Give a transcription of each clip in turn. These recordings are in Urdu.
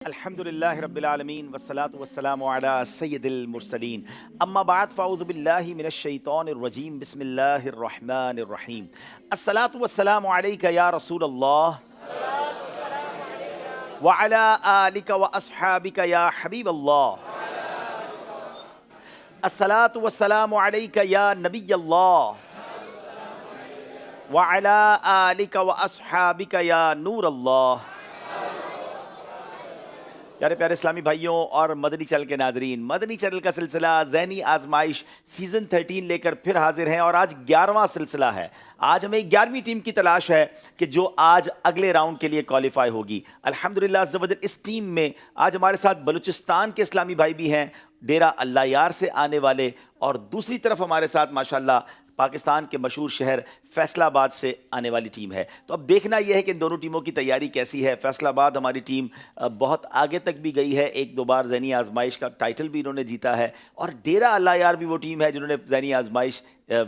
الحمد لله رب العالمين والصلاة والسلام على سيد المرسلين أما بعد فأعوذ بالله من الشيطان الرجيم بسم الله الرحمن الرحيم الصلاة والسلام عليك يا رسول الله وعلى آلك وأصحابك يا حبيب الله الصلاة والسلام عليك يا نبي الله وعلى آلك وأصحابك يا نور الله پیارے پیارے اسلامی بھائیوں اور مدنی چینل کے ناظرین، مدنی چینل کا سلسلہ ذہنی آزمائش سیزن 13 لے کر پھر حاضر ہیں اور آج 11واں سلسلہ ہے۔ آج ہمیں 11ویں ٹیم کی تلاش ہے کہ جو آج اگلے راؤنڈ کے لیے کوالیفائی ہوگی۔ الحمدللہ عز و جل اس ٹیم میں آج ہمارے ساتھ بلوچستان کے اسلامی بھائی بھی ہیں، ڈیرہ اللہ یار سے آنے والے، اور دوسری طرف ہمارے ساتھ ماشاءاللہ پاکستان کے مشہور شہر فیصل آباد سے آنے والی ٹیم ہے۔ تو اب دیکھنا یہ ہے کہ ان دونوں ٹیموں کی تیاری کیسی ہے۔ فیصل آباد ہماری ٹیم بہت آگے تک بھی گئی ہے، ایک دو بار ذہنی آزمائش کا ٹائٹل بھی انہوں نے جیتا ہے، اور ڈیرہ اللہ یار بھی وہ ٹیم ہے جنہوں نے ذہنی آزمائش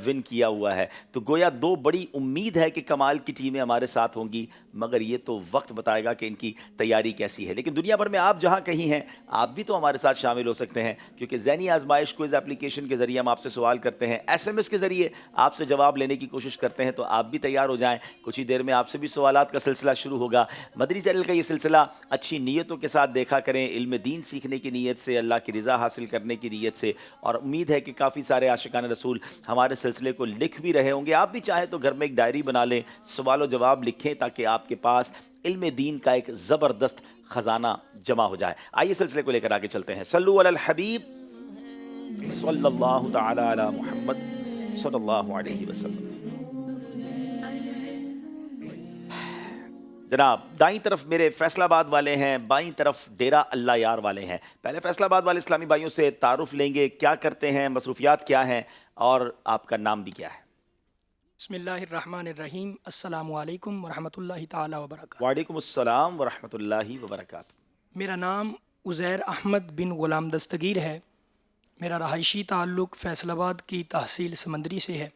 ون کیا ہوا ہے۔ تو گویا دو بڑی امید ہے کہ کمال کی ٹیمیں ہمارے ساتھ ہوں گی، مگر یہ تو وقت بتائے گا کہ ان کی تیاری کیسی ہے۔ لیکن دنیا بھر میں آپ جہاں کہیں ہیں آپ بھی تو ہمارے ساتھ شامل ہو سکتے ہیں، کیونکہ ذہنی آزمائش کوئز اپلیکیشن کے ذریعے ہم آپ سے سوال کرتے ہیں، SMS کے ذریعے آپ سے جواب لینے کی کوشش کرتے ہیں، تو آپ بھی تیار ہو جائیں۔ کچھ ہی دیر میں آپ سے بھی سوالات کا سلسلہ شروع ہوگا۔ مدنی چینل کا یہ سلسلہ اچھی نیتوں کے ساتھ دیکھا کریں، علم دین سیکھنے کی نیت سے، اللہ کی رضا حاصل کرنے کی نیت سے، اور امید ہے کہ کافی سارے عاشقان رسول ہمارے سلسلے کو لکھ بھی رہے ہوں گے۔ آپ بھی چاہیں تو گھر میں ایک ڈائری بنا لیں، سوال و جواب لکھیں تاکہ آپ کے پاس علم دین کا ایک زبردست خزانہ جمع ہو جائے۔ آئیے سلسلے کو لے کر آگے چلتے ہیں۔ صلو علی الحبیب صلی اللہ تعالی علی محمد صلی اللہ علیہ وسلم۔ جناب دائیں طرف میرے فیصل آباد والے ہیں، بائیں طرف ڈیرہ اللہ یار والے ہیں۔ پہلے فیصل آباد والے اسلامی بھائیوں سے تعارف لیں گے، کیا کرتے ہیں، مصروفیات کیا ہیں، اور آپ کا نام بھی کیا ہے؟ بسم اللہ الرحمن الرحیم، السلام علیکم ورحمۃ اللہ تعالی وبرکاتہ۔ وعلیکم السلام ورحمۃ اللہ وبرکاتہ۔ میرا نام عزیر احمد بن غلام دستگیر ہے۔ میرا رہائشی تعلق فیصل آباد کی تحصیل سمندری سے ہے۔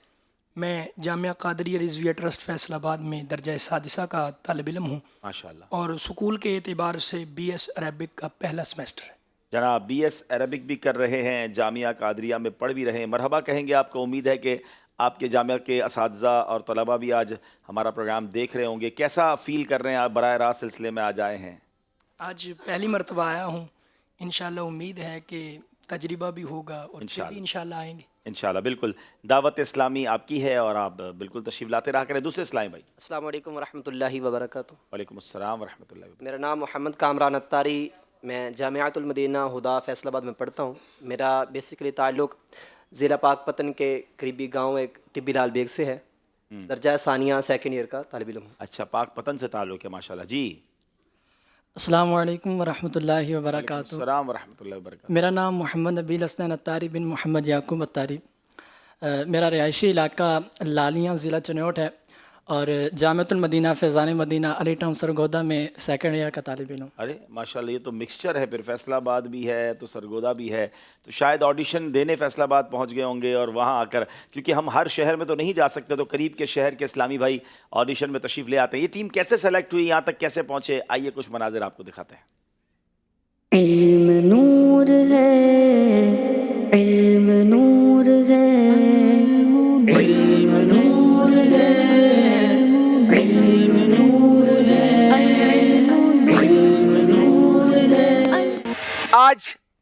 میں جامعہ قادریہ رضویہ ٹرسٹ فیصل آباد میں درجہ سادسہ کا طالب علم ہوں، ماشاءاللہ، اور سکول کے اعتبار سے BS عربک کا پہلا سمیسٹر ہے۔ جناب BS عربک بھی کر رہے ہیں، جامعہ قادریہ میں پڑھ بھی رہے ہیں، مرحبا کہیں گے آپ کو۔ امید ہے کہ آپ کے جامعہ کے اساتذہ اور طلباء بھی آج ہمارا پروگرام دیکھ رہے ہوں گے۔ کیسا فیل کر رہے ہیں آپ براہ راست سلسلے میں آج آئے ہیں؟ آج پہلی مرتبہ آیا ہوں، انشاءاللہ امید ہے کہ تجربہ بھی ہوگا، اور پھر بھی انشاءاللہ آئیں گے انشاءاللہ۔ بالکل، دعوت اسلامی آپ کی ہے اور آپ بالکل تشریف لاتے رہا کریں۔ دوسرے اسلامی بھائی۔ السلام علیکم ورحمۃ اللہ وبرکاتہ۔ وعلیکم السلام ورحمۃ اللہ وبرکاتہ۔ میرا نام محمد کامران اتاری، میں جامعۃ المدینہ ہدا فیصل آباد میں پڑھتا ہوں۔ میرا بیسیکلی تعلق ضلع پاک پتن کے قریبی گاؤں ایک ٹبی لال بیگ سے ہے۔ درجہ ثانیہ سیکنڈ ایئر کا طالب علم ہوں۔ اچھا، پاک پتن سے تعلق ہے، ماشاءاللہ۔ جی، السلام علیکم ورحمۃ اللہ وبرکاتہ۔ السلام ورحمۃ اللہ وبرکاتہ۔ میرا نام محمد نبیل حسنین اتاری بن محمد یعقوب اتاری۔ میرا رہائشی علاقہ لالیاں ضلع چنوٹ ہے، اور جامعۃ المدینہ فیضان مدینہ علی ٹاؤن سرگودا میں سیکنڈ ایئر کا طالب علم۔ ارے ماشاءاللہ، یہ تو مکسچر ہے، پھر فیصل آباد بھی ہے تو سرگودا بھی ہے، تو شاید آڈیشن دینے فیصل آباد پہنچ گئے ہوں گے، اور وہاں آ کر، کیونکہ ہم ہر شہر میں تو نہیں جا سکتے، تو قریب کے شہر کے اسلامی بھائی آڈیشن میں تشریف لے آتے ہیں۔ یہ ٹیم کیسے سلیکٹ ہوئی، یہاں تک کیسے پہنچے؟ آئیے کچھ مناظر آپ کو دکھاتے ہیں۔ علم نور ہے، علم نور ہے، علم نور ہے، علم نور ہے، علم نور ہے۔ آج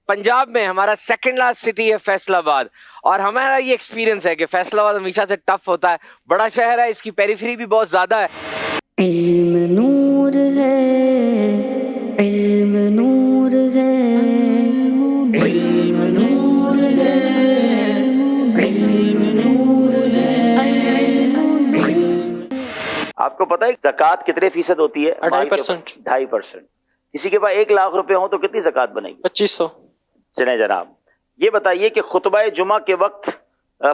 پنجاب میں ہمارا سیکنڈ لاسٹ سٹی ہے فیصل آباد، اور ہمارا یہ ایکسپیرینس ہے کہ فیصل آباد ہمیشہ سے ٹف ہوتا ہے، بڑا شہر ہے، اس کی پیریفری بھی بہت زیادہ ہے۔ علم نور ہے، علم نور ہے، علم نور ہے، علم نور ہے۔ آپ کو پتہ ہے زکوٰۃ کتنے فیصد ہوتی ہے؟ 2.5%۔ 2.5%۔ کسی کے پاس 1,00,000 روپے ہوں تو کتنی زکوٰۃ بنے گی؟ 2500۔ چلیں جناب، یہ بتائیے کہ خطبہ جمعہ کے وقت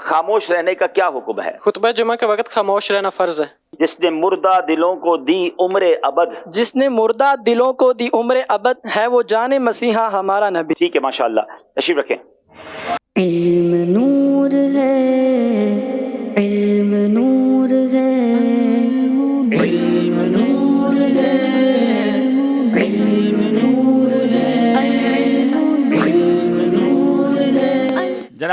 خاموش رہنے کا کیا حکم ہے؟ خطبہ جمعہ کے وقت خاموش رہنا فرض ہے۔ جس نے مردہ دلوں کو دی عمر ابد، جس نے مردہ دلوں کو دی عمر ابد، ہے وہ جان مسیحا ہمارا نبی۔ ٹھیک ہے، ماشاءاللہ، تشریف رکھیں۔ علم نور ہے، علم نور ہے، علم نور ہے، علم نور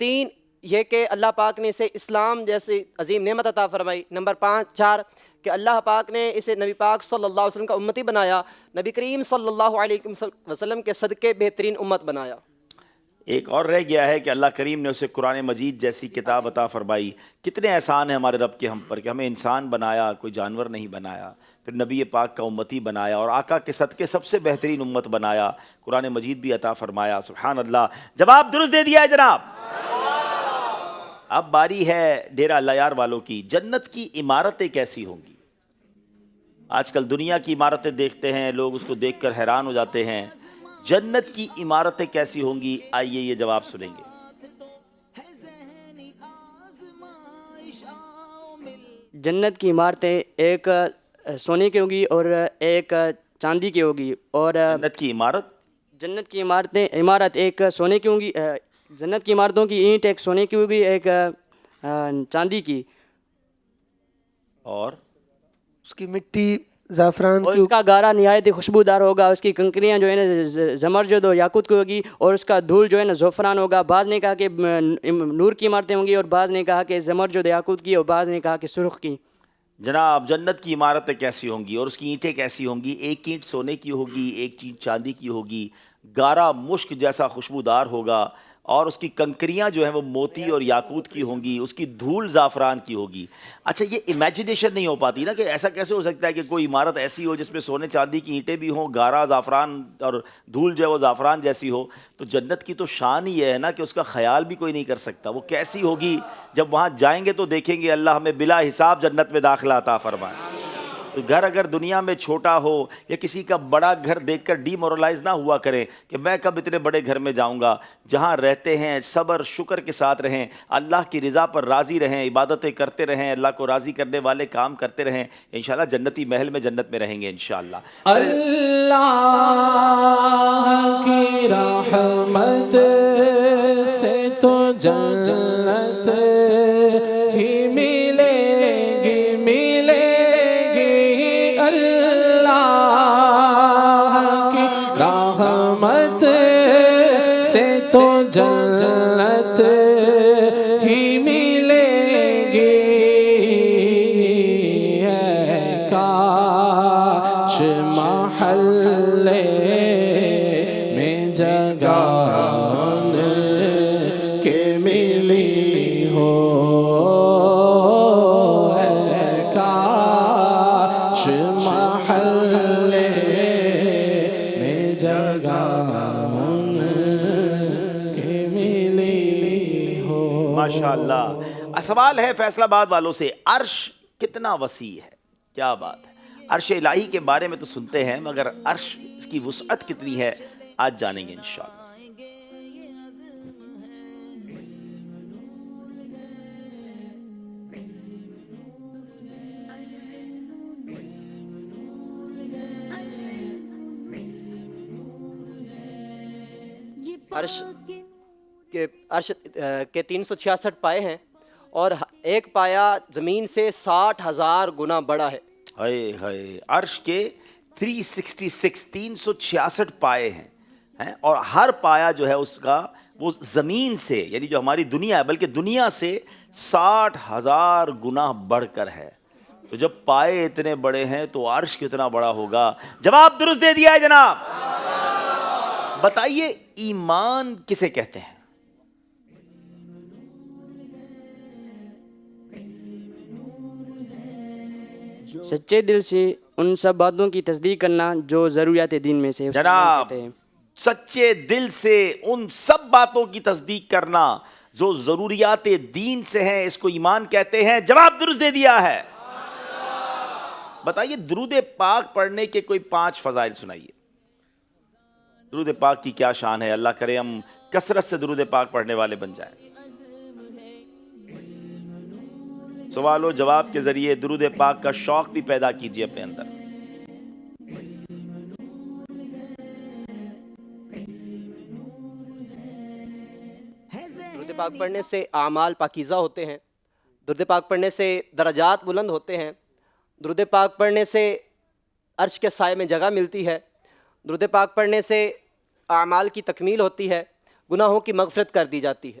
3, یہ کہ اللہ پاک نے اسے اسلام جیسی عظیم نعمت عطا فرمائی. نمبر 4 کہ اللہ پاک نے اسے نبی پاک صلی اللہ علیہ وسلم کا امتی بنایا. نبی کریم صلی اللہ علیہ وسلم کے صدقے بہترین امت بنایا. ایک اور رہ گیا ہے کہ اللہ کریم نے اسے قرآن مجید جیسی کتاب عطا فرمائی. کتنے احسان ہیں ہمارے رب کے ہم پر کہ ہمیں انسان بنایا, کوئی جانور نہیں بنایا, پھر نبی پاک کا امتی بنایا اور آقا کے صدقے سب سے بہترین امت بنایا, قرآن مجید بھی عطا فرمایا. سبحان اللہ. جواب درست دے دیا ہے جناب. اب باری ہے ڈیرہ اللہ یار والوں کی. جنت کی عمارتیں کیسی ہوں گی؟ آج کل دنیا کی عمارتیں دیکھتے ہیں لوگ, اس کو دیکھ کر حیران ہو جاتے ہیں. جنت کی عمارتیں کیسی ہوں گی؟ آئیے یہ جواب سنیں گے. جنت کی عمارتیں ایک سونے کی ہوگی اور ایک چاندی کی ہوگی. اور جنت کی عمارت ایک سونے کی ہوگی. جنت کی عمارتوں کی اینٹ ایک سونے کی ہوگی, ایک چاندی کی, اور اس کی مٹی زعفران اور کی, اس کا گارا نہایت ہی خوشبودار ہوگا. اس کی کنکریاں جو ہے نا زمرجد اور یاقوت کی ہوگی, اور اس کا دھول جو ہے نا زعفران ہوگا. بعض نے کہا کہ نور کی عمارتیں ہوں گی, اور بعض نے کہا کہ زمرجد یاقوت کی, اور بعض نے کہا کہ سرخ کی. جناب جنت کی عمارتیں کیسی ہوں گی اور اس کی اینٹیں کیسی ہوں گی؟ ایک اینٹ سونے کی ہوگی, ایک اینٹ چاندی کی ہوگی, گارا مشک جیسا خوشبودار ہوگا, اور اس کی کنکریاں جو ہیں وہ موتی اور یاقوت کی ہوں گی, اس کی دھول زعفران کی ہوگی. اچھا یہ امیجنیشن نہیں ہو پاتی نا کہ ایسا کیسے ہو سکتا ہے کہ کوئی عمارت ایسی ہو جس میں سونے چاندی کی اینٹیں بھی ہوں, گارا زعفران اور دھول جو ہے وہ زعفران جیسی ہو. تو جنت کی تو شان ہی یہ ہے نا کہ اس کا خیال بھی کوئی نہیں کر سکتا. وہ کیسی ہوگی جب وہاں جائیں گے تو دیکھیں گے اللہ ہمیں بلا حساب جنت میں داخلہ عطا فرمائے. گھر اگر دنیا میں چھوٹا ہو یا کسی کا بڑا گھر دیکھ کر ڈی مورلائز نہ ہوا کریں کہ میں کب اتنے بڑے گھر میں جاؤں گا. جہاں رہتے ہیں صبر شکر کے ساتھ رہیں, اللہ کی رضا پر راضی رہیں, عبادتیں کرتے رہیں, اللہ کو راضی کرنے والے کام کرتے رہیں. انشاءاللہ جنتی محل میں جنت میں رہیں گے انشاءاللہ. اللہ کی رحمت سے تو جنت ہی ملے گی, ملے گی. اللہ کی رحمت سے تو جنت ہی ملے گی. ہے کاش محلے میں جگہ کے ملی ہو. ہے کاش محلے میں جگہ کے ملی ہو. ماشاءاللہ. سوال ہے فیصل آباد والوں سے, عرش کتنا وسیع ہے؟ کیا بات ہے. عرش الہی کے بارے میں تو سنتے ہیں مگر عرش اس کی وسعت کتنی ہے آج جانیں گے انشاءاللہ. عرش کے 366 پائے ہیں, اور ایک پایا زمین سے 60,000 گنا بڑا ہے. ہائے ہائے. عرش کے 366 پائے ہیں, اور ہر پایا جو ہے اس کا وہ زمین سے, یعنی جو ہماری دنیا ہے, بلکہ دنیا سے 60,000 گنا بڑھ کر ہے. تو جب پائے اتنے بڑے ہیں تو عرش کتنا بڑا ہوگا. جواب درست دے دیا ہے جناب. بتائیے ایمان کسے کہتے ہیں؟ سچے دل سے ان سب باتوں کی تصدیق کرنا جو ضروریات دین میں سے. جناب سچے دل سے ان سب باتوں کی تصدیق کرنا جو ضروریات دین سے ہیں, اس کو ایمان کہتے ہیں. جواب درست دے دیا ہے. بتائیے درود پاک پڑھنے کے کوئی 5 فضائل سنائیے. درود پاک کی کیا شان ہے؟ اللہ کرے ہم کثرت سے درود پاک پڑھنے والے بن جائیں. سوال و جواب کے ذریعے درود پاک کا شوق بھی پیدا کیجیے اپنے اندر. درود پاک پڑھنے سے اعمال پاکیزہ ہوتے ہیں. درود پاک پڑھنے سے درجات بلند ہوتے ہیں. درود پاک پڑھنے سے عرش کے سائے میں جگہ ملتی ہے. درود پاک پڑھنے سے اعمال کی تکمیل ہوتی ہے. گناہوں کی مغفرت کر دی جاتی ہے.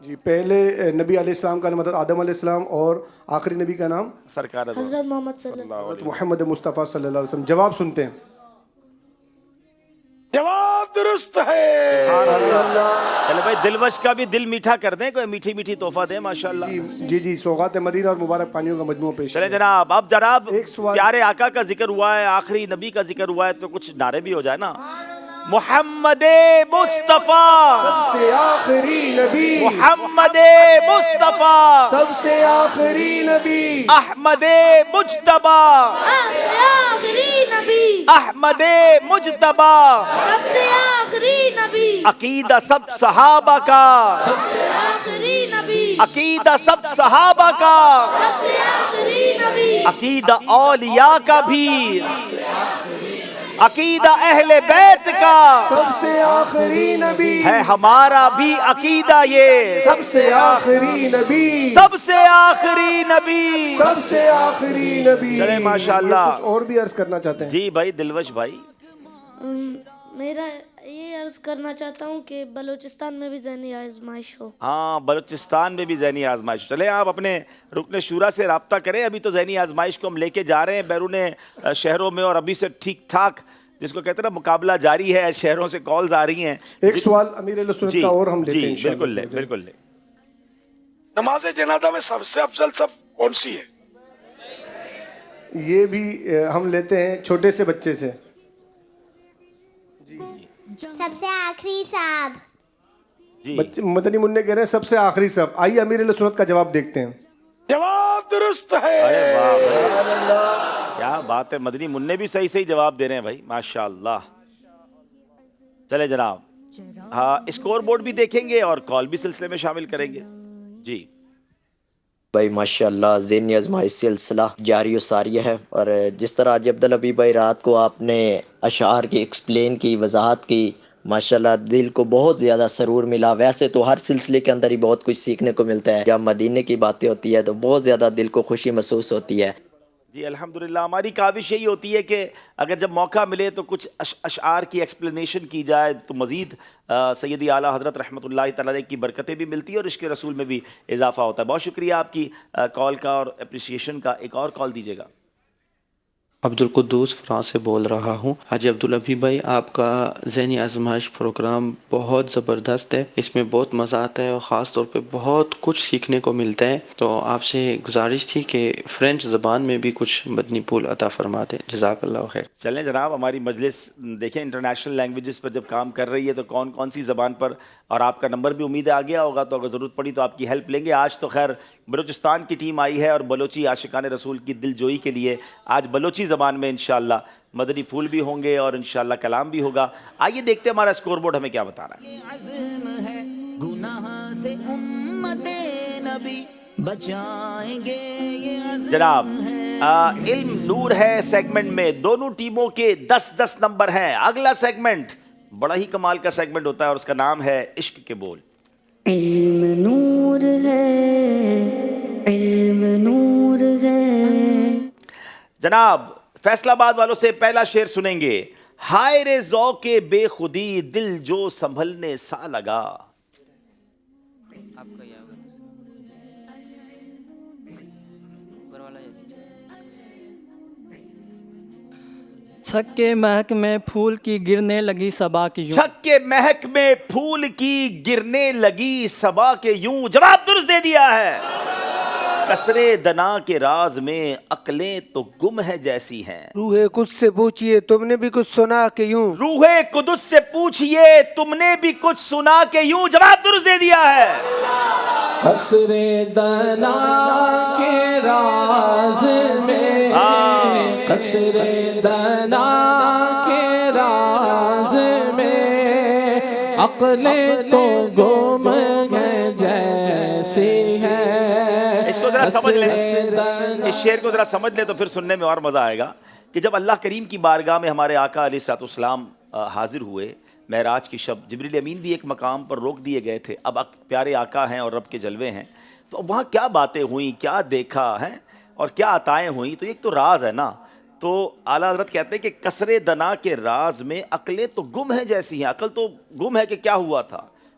جی پہلے نبی علیہ السلام کا نام حضرت آدم علیہ السلام اور آخری نبی کا نام سرکار حضرت محمد صلی اللہ حضرت محمد مصطفیٰ صلی اللہ علیہ وسلم. جواب سنتے ہیں. جواب درست ہے. چلے بھائی دلوش کا بھی دل میٹھا کر دیں, کوئی میٹھی میٹھی تحفہ دیں ماشاءاللہ. جی سوغات مدینہ اور مبارک پانیوں کا مجموعہ پیش. چلے جناب, اب جناب پیارے آقا کا ذکر ہوا ہے, آخری نبی کا ذکر ہوا ہے, تو کچھ نعرے بھی ہو جائے نا. محمد مصطفیٰ سب سے آخری نبی, محمد مصطفیٰ سب سے آخری نبی, احمد مجتبی آخری نبی, احمد مجتبی سب سے آخری نبی, عقیدہ سب صحابہ کا, سب سے آخری نبی, عقیدہ سب صحابہ کا, سب سے آخری نبی, عقیدہ اولیاء کا بھی, عقیدہ اہل بیت کا, سب سے آخری نبی ہے ہمارا بھی عقیدہ یہ, سب سے آخری نبی, سب سے آخری نبی, سب سے آخری نبی. چلے ماشاءاللہ. کچھ اور بھی عرض کرنا چاہتے ہیں. جی بھائی دلوش بھائی. میرا یہ عرض کرنا چاہتا ہوں کہ بلوچستان میں بھی ذہنی آزمائش ہو. ہاں بلوچستان میں بھی ذہنی آزمائش. چلے آپ اپنے رکن شورا سے رابطہ کریں, ابھی تو ذہنی آزمائش کو ہم لے کے جا رہے ہیں بیرون شہروں میں, اور ابھی سے ٹھیک ٹھاک جس کو کہتے ہیں نا مقابلہ جاری ہے, شہروں سے کالز آ رہی ہیں. ایک سوال امیر اہل سنت کا اور ہم لیتے ہیں انشاءاللہ. بالکل لے, بالکل لے. نماز جنازہ میں سب سے افضل سب کون سی ہے؟ یہ بھی ہم لیتے ہیں چھوٹے سے بچے سے. سب سے آخری صاحب. مدنی منع کہہ رہے ہیں سب سے آخری صف. آئیے امیر اہل سنت کا جواب دیکھتے ہیں. جواب درست ہے. ارے واہ کیا بات ہے, مدنی منع بھی صحیح صحیح جواب دے رہے ہیں بھائی ماشاءاللہ. چلے جناب, ہاں اسکور بورڈ بھی دیکھیں گے اور کال بھی سلسلے میں شامل کریں گے. جی بھائی ماشاءاللہ ذہنی آزمائش سلسلہ جاری و ساری ہے, اور جس طرح آج عبدالحبی بھائی رات کو آپ نے اشعار کی ایکسپلین کی, وضاحت کی, ماشاءاللہ دل کو بہت زیادہ سرور ملا. ویسے تو ہر سلسلے کے اندر ہی بہت کچھ سیکھنے کو ملتا ہے, جب مدینے کی باتیں ہوتی ہے تو بہت زیادہ دل کو خوشی محسوس ہوتی ہے. جی الحمدللہ. ہماری کاوش یہی ہوتی ہے کہ اگر جب موقع ملے تو کچھ اشعار کی ایکسپلینیشن کی جائے تو مزید سیدی اعلیٰ حضرت رحمۃ اللہ تعالی کی برکتیں بھی ملتی ہیں اور عشق رسول میں بھی اضافہ ہوتا ہے. بہت شکریہ آپ کی کال کا اور اپریشیشن کا. ایک اور کال دیجیے گا. عبدالقدوس فرانس سے بول رہا ہوں. حاجی عبدالحبی بھائی آپ کا ذہنی آزمائش پروگرام بہت زبردست ہے, اس میں بہت مزہ آتا ہے اور خاص طور پہ بہت کچھ سیکھنے کو ملتا ہے. تو آپ سے گزارش تھی کہ فرینچ زبان میں بھی کچھ مدنی پھول عطا فرما دیں. جزاک اللہ خیر. چلیں جناب, ہماری مجلس دیکھیں انٹرنیشنل لینگویجز پر جب کام کر رہی ہے تو کون کون سی زبان پر, اور آپ کا نمبر بھی امید ہے آ گیا ہوگا, تو اگر ضرورت پڑی تو آپ کی ہیلپ لیں گے. آج تو خیر بلوچستان کی ٹیم آئی ہے اور بلوچی عاشقان رسول کی دل جوئی کے لیے آج بلوچی زبان میں انشاءاللہ مدنی پھول بھی ہوں گے اور انشاءاللہ کلام بھی ہوگا. آئیے دیکھتے ہیں ہمارا اسکور بورڈ ہمیں کیا بتا رہا ہے. جناب علم نور ہے سیگمنٹ میں دونوں ٹیموں کے 10-10 نمبر ہیں. اگلا سیگمنٹ بڑا ہی کمال کا سیگمنٹ ہوتا ہے اور اس کا نام ہے عشق کے بول. علم نور ہے, علم نور ہے. جناب فیصل آباد والوں سے پہلا شعر سنیں گے. ہائے رے ذوق بے خودی دل جو سنبھلنے سا لگا. چھک کے مہک میں پھول کی گرنے لگی صبا کی یوں. چھک کے مہک میں پھول کی گرنے لگی صبا کے یوں. جواب درست دے دیا ہے. کسرے دنا کے راز میں عقلیں تو گم ہے جیسی ہیں. روح قدس سے پوچھئے تم نے بھی کچھ سنا کہ یوں. روح قدس سے پوچھئے تم نے بھی کچھ سنا کہ یوں. جواب درست دے دیا ہے. کسرے دنا کے راز میں, کسرے دنا کے راز میں عقلیں تو گم ہے جیسی ہیں. اس کو ذرا سمجھ لیں, اس شعر کو ذرا سمجھ لیں تو پھر سننے میں اور مزہ آئے گا. کہ جب اللہ کریم کی بارگاہ میں ہمارے آقا علیہ الصلوۃ والسلام حاضر ہوئے معراج کی شب, جبریل امین بھی ایک مقام پر روک دیے گئے تھے. اب پیارے آقا ہیں اور رب کے جلوے ہیں, تو وہاں کیا باتیں ہوئیں, کیا دیکھا ہے اور کیا عطائیں ہوئیں, تو ایک تو راز ہے نا. تو اعلیٰ حضرت کہتے ہیں کہ کسرے دنا کے راز میں عقلیں تو گم ہے جیسی ہیں. عقل تو گم ہے کہ کیا ہوا تھا,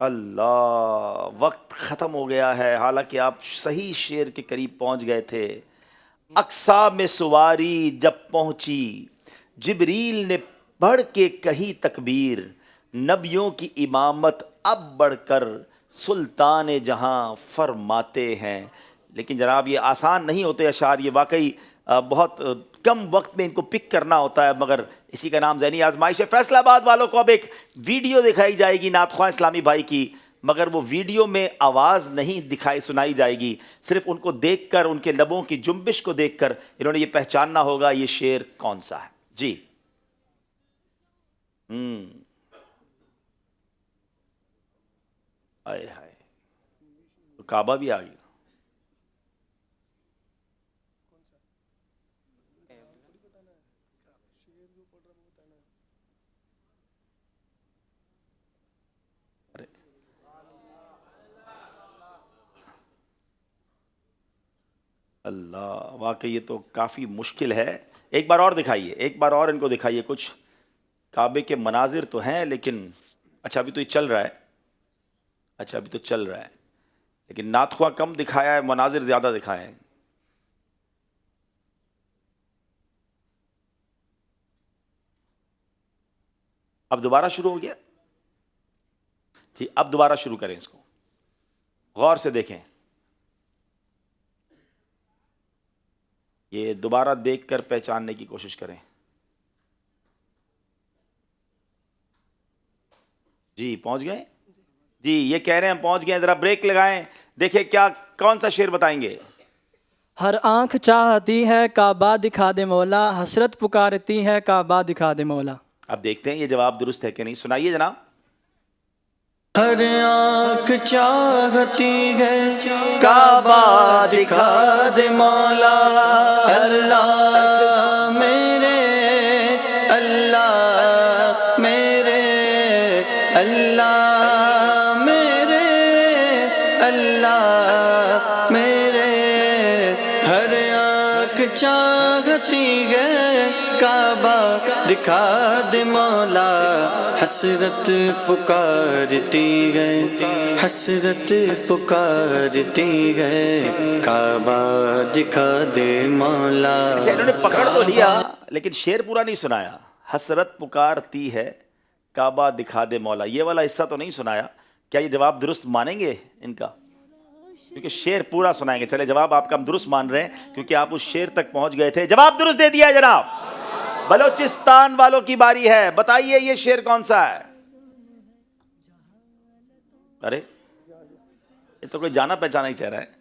اللہ، وقت ختم ہو گیا ہے، حالانکہ آپ صحیح شعر کے قریب پہنچ گئے تھے. اقصا میں سواری جب پہنچی، جبریل نے پڑھ کے کہی تکبیر، نبیوں کی امامت اب بڑھ کر سلطان جہاں فرماتے ہیں. لیکن جناب یہ آسان نہیں ہوتے اشعار، یہ واقعی بہت کم وقت میں ان کو پک کرنا ہوتا ہے، مگر اسی کا نام ذہنی آزمائش ہے. فیصل آباد والوں کو اب ایک ویڈیو دکھائی جائے گی نعت خواں اسلامی بھائی کی، مگر وہ ویڈیو میں آواز نہیں سنائی جائے گی، صرف ان کو دیکھ کر، ان کے لبوں کی جنبش کو دیکھ کر انہوں نے یہ پہچاننا ہوگا یہ شعر کون سا ہے. جی آئے ہائے، تو کعبہ بھی آ گیا. اللہ، واقعی یہ تو کافی مشکل ہے. ایک بار اور دکھائیے، ایک بار اور ان کو دکھائیے. کچھ کعبے کے مناظر تو ہیں لیکن اچھا ابھی تو یہ چل رہا ہے، اچھا ابھی تو چل رہا ہے، لیکن نعت خواں کم دکھایا ہے، مناظر زیادہ دکھائے ہیں. اب دوبارہ شروع ہو گیا جی، اب دوبارہ شروع کریں اس کو، غور سے دیکھیں. یہ دوبارہ دیکھ کر پہچاننے کی کوشش کریں. جی پہنچ گئے؟ جی یہ کہہ رہے ہیں ہم پہنچ گئے، ذرا بریک لگائیں، دیکھیں کیا کون سا شعر بتائیں گے. ہر آنکھ چاہتی ہے کعبہ دکھا دے مولا، حسرت پکارتی ہے کعبہ دکھا دے مولا. اب دیکھتے ہیں یہ جواب درست ہے کہ نہیں، سنائیے جناب. ہر آنکھ چاہتی ہے کعبہ دکھا دے مولا، اللہ میرے، اللہ میرے، اللہ میرے، اللہ میرے. ہر آنکھ چاہتی ہے کعبہ دکھا دے مولا، حسرت پکارتی ہے، حسرت پکارتی ہے کعبہ دکھا دے مولا. اچھا انہوں نے پکڑ تو لیا لیکن شعر پورا نہیں سنایا. حسرت پکارتی ہے کعبہ دکھا دے مولا، یہ والا حصہ تو نہیں سنایا. کیا یہ جواب درست مانیں گے ان کا؟ کیونکہ شعر پورا سنائیں گے. چلے جواب آپ کا ہم درست مان رہے ہیں کیونکہ آپ اس شعر تک پہنچ گئے تھے. جواب درست دے دیا ہے جناب. بلوچستان والوں کی باری ہے، بتائیے یہ شعر کون سا ہے؟ ارے یہ تو کوئی جانا پہچانا ہی چہرہ ہے.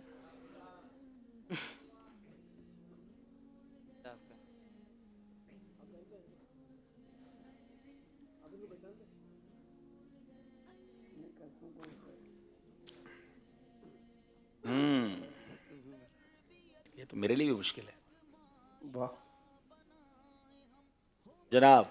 یہ تو میرے لیے بھی مشکل ہے. واہ جناب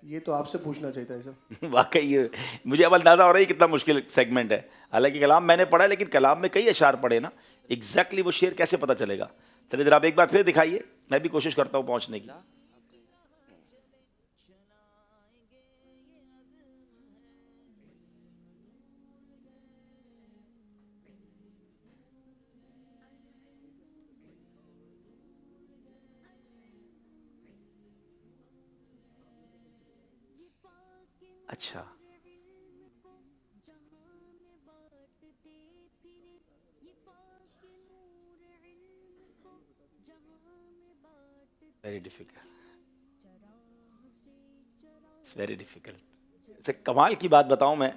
یہ تو آپ سے پوچھنا چاہیے تھا سر. واقعی یہ مجھے اب اندازہ ہو رہا ہے کتنا مشکل سیگمنٹ ہے. حالانکہ کلام میں نے پڑھا لیکن کلام میں کئی اشعار پڑھے نا، ایگزیکٹلی وہ شعر کیسے پتہ چلے گا. چلیے ذرا آپ ایک بار پھر دکھائیے، میں بھی کوشش کرتا ہوں پہنچنے کی. اچھا ویری ڈیفیکلٹ، ویری ڈیفیکلٹ. کمال کی بات بتاؤں میں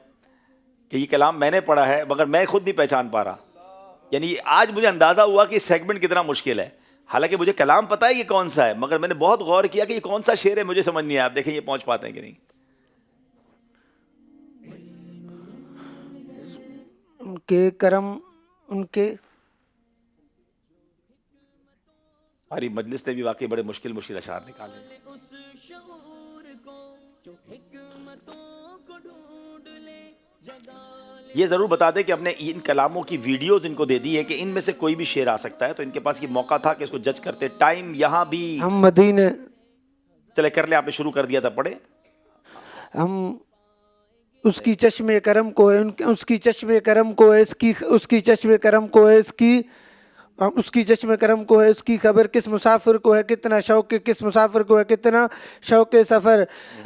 کہ یہ کلام میں نے پڑھا ہے مگر میں خود نہیں پہچان پا رہا. یعنی آج مجھے اندازہ ہوا کہ سیگمنٹ کتنا مشکل ہے. حالانکہ مجھے کلام پتہ ہے یہ کون سا ہے مگر میں نے بہت غور کیا کہ یہ کون سا شعر ہے، مجھے سمجھ نہیں آیا. آپ دیکھیں یہ پہنچ پاتے ہیں کہ نہیں. ان کے کرم، ان کے ہماری مجلس نے بھی واقعی بڑے مشکل مشکل اشعار نکالے. یہ ضرور بتا دیں کہ ہم نے ان کلاموں کی ویڈیوز ان کو دے دی ہے کہ ان میں سے کوئی بھی شعر آ سکتا ہے، تو ان کے پاس یہ موقع تھا کہ اس کو جج کرتے. ٹائم یہاں بھی ہم مدینے، چلے کر لیں، آپ نے شروع کر دیا تھا، پڑھے. ہم اس کی چشم کرم کو ہے اس کی چشم کرم کو ہے اس کی چشم کرم کو ہے اس کی چشم کرم کو ہے اس کی خبر کس مسافر کو ہے کتنا شوق کس مسافر کو ہے کتنا شوق سفر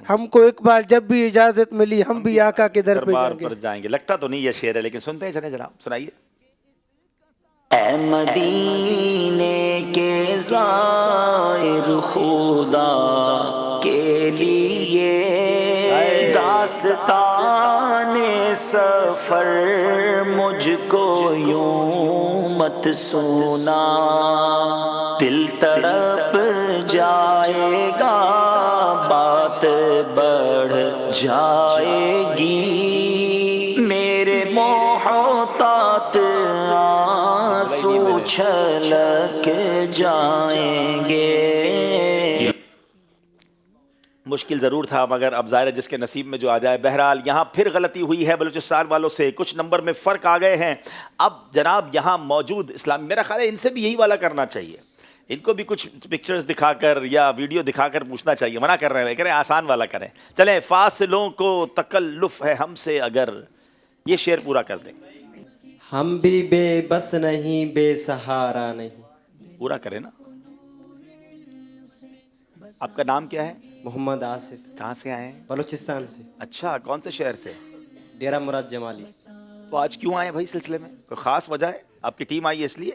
ہم کو ایک بار جب بھی اجازت ملی ہم بھی آقا کے در پہ جائیں گے. لگتا تو نہیں یہ شعر ہے لیکن سنتے ہیں. چلیں جناب سنائیے. اے مدینے کے زائر خدا کے لیے داستان سفر مجھ کو یوں مت سنا دل تڑپ جائے گا بات بڑھ جائے گی میرے محتاط آنسو چھلک جائیں گے. مشکل ضرور تھا مگر اب ظاہر ہے جس کے نصیب میں جو آ جائے. بہرحال یہاں پھر غلطی ہوئی ہے بلوچستان والوں سے, کچھ نمبر میں فرق آ گئے ہیں. اب جناب یہاں موجود اسلامی, میرا خیال ہے ان سے بھی یہی والا کرنا چاہیے, ان کو بھی کچھ پکچرز دکھا کر یا ویڈیو دکھا کر پوچھنا چاہیے. منع کر رہے ہیں, کریں آسان والا کریں. چلیں. فاصلوں کو تکلف ہے ہم سے اگر, یہ شعر پورا کر دیں. ہم بھی بے بس نہیں بے سہارا نہیں. پورا کریں نا. آپ کا نام کیا ہے؟ محمد آصف. کہاں سے آئے ہیں؟ بلوچستان سے. اچھا, کون سے شہر سے؟ ڈیرہ مراد جمالی. تو آج کیوں آئے بھائی سلسلے میں؟ کوئی خاص وجہ ہے؟ آپ کی ٹیم آئی ہے اس لیے؟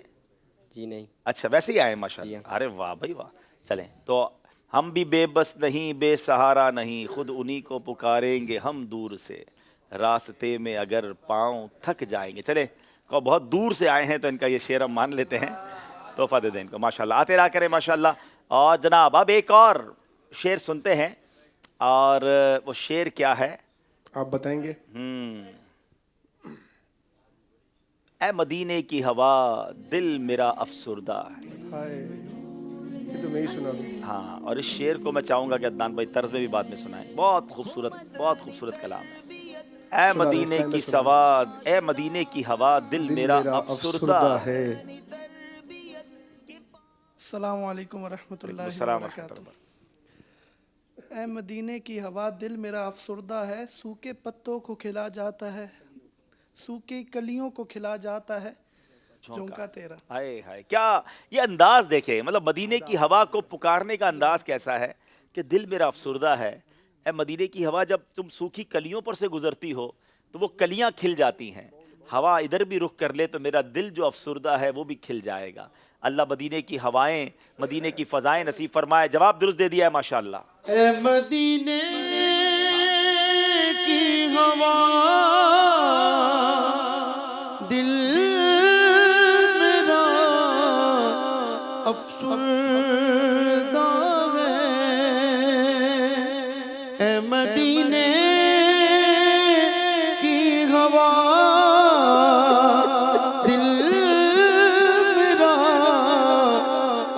جی نہیں. اچھا ویسے ہی آئے ہیں ماشاءاللہ. ارے واہ بھائی واہ. چلیں تو ہم بھی بے بس نہیں بے سہارا نہیں, خود انہی کو پکاریں گے ہم دور سے, راستے میں اگر پاؤں تھک جائیں گے. چلیں کو بہت دور سے آئے ہیں تو ان کا یہ شعر ہم مان لیتے ہیں, تحفہ دے دیں ان کو. ماشاءاللہ آتے رہا کریں ماشاءاللہ. اور جناب اب ایک اور شعر سنتے ہیں, اور وہ شعر کیا ہے آپ بتائیں گے؟ اے مدینے کی ہوا دل میرا افسردہ ہے. یہ تو میں ہی سنا دوں. ہاں, اور اس شعر کو میں چاہوں گا کہ عدنان بھائی طرز میں بھی بعد میں سنائیں. بہت خوبصورت کلام ہے. اے مدینے کی سواد, اے مدینے کی ہوا دل میرا افسردہ ہے. السلام علیکم ورحمۃ اللہ وبرکاتہ. اے مدینے کی ہوا دل میرا افسردہ ہے, سوکھے پتوں کو کھلا جاتا ہے, سوکھی کلیوں کو کھلا جاتا ہے جھونکا تیرا. ہائے ہائے, کیا یہ انداز دیکھیں, مطلب مدینے کی ہوا کو پکارنے کا انداز کیسا ہے کہ دل میرا افسردہ ہے. اے مدینے کی ہوا, جب تم سوکھی کلیوں پر سے گزرتی ہو تو وہ کلیاں کھل جاتی ہیں. ہوا ادھر بھی رخ کر لے تو میرا دل جو افسردہ ہے وہ بھی کھل جائے گا. اللہ مدینے کی ہوائیں, مدینے کی فضائیں نصیب فرمائے. جواب درست دے دیا ہے ماشاءاللہ. اے مدینے کی ہوا دل میرا افسردہ ہے. اے مدینے کی ہوا دل میرا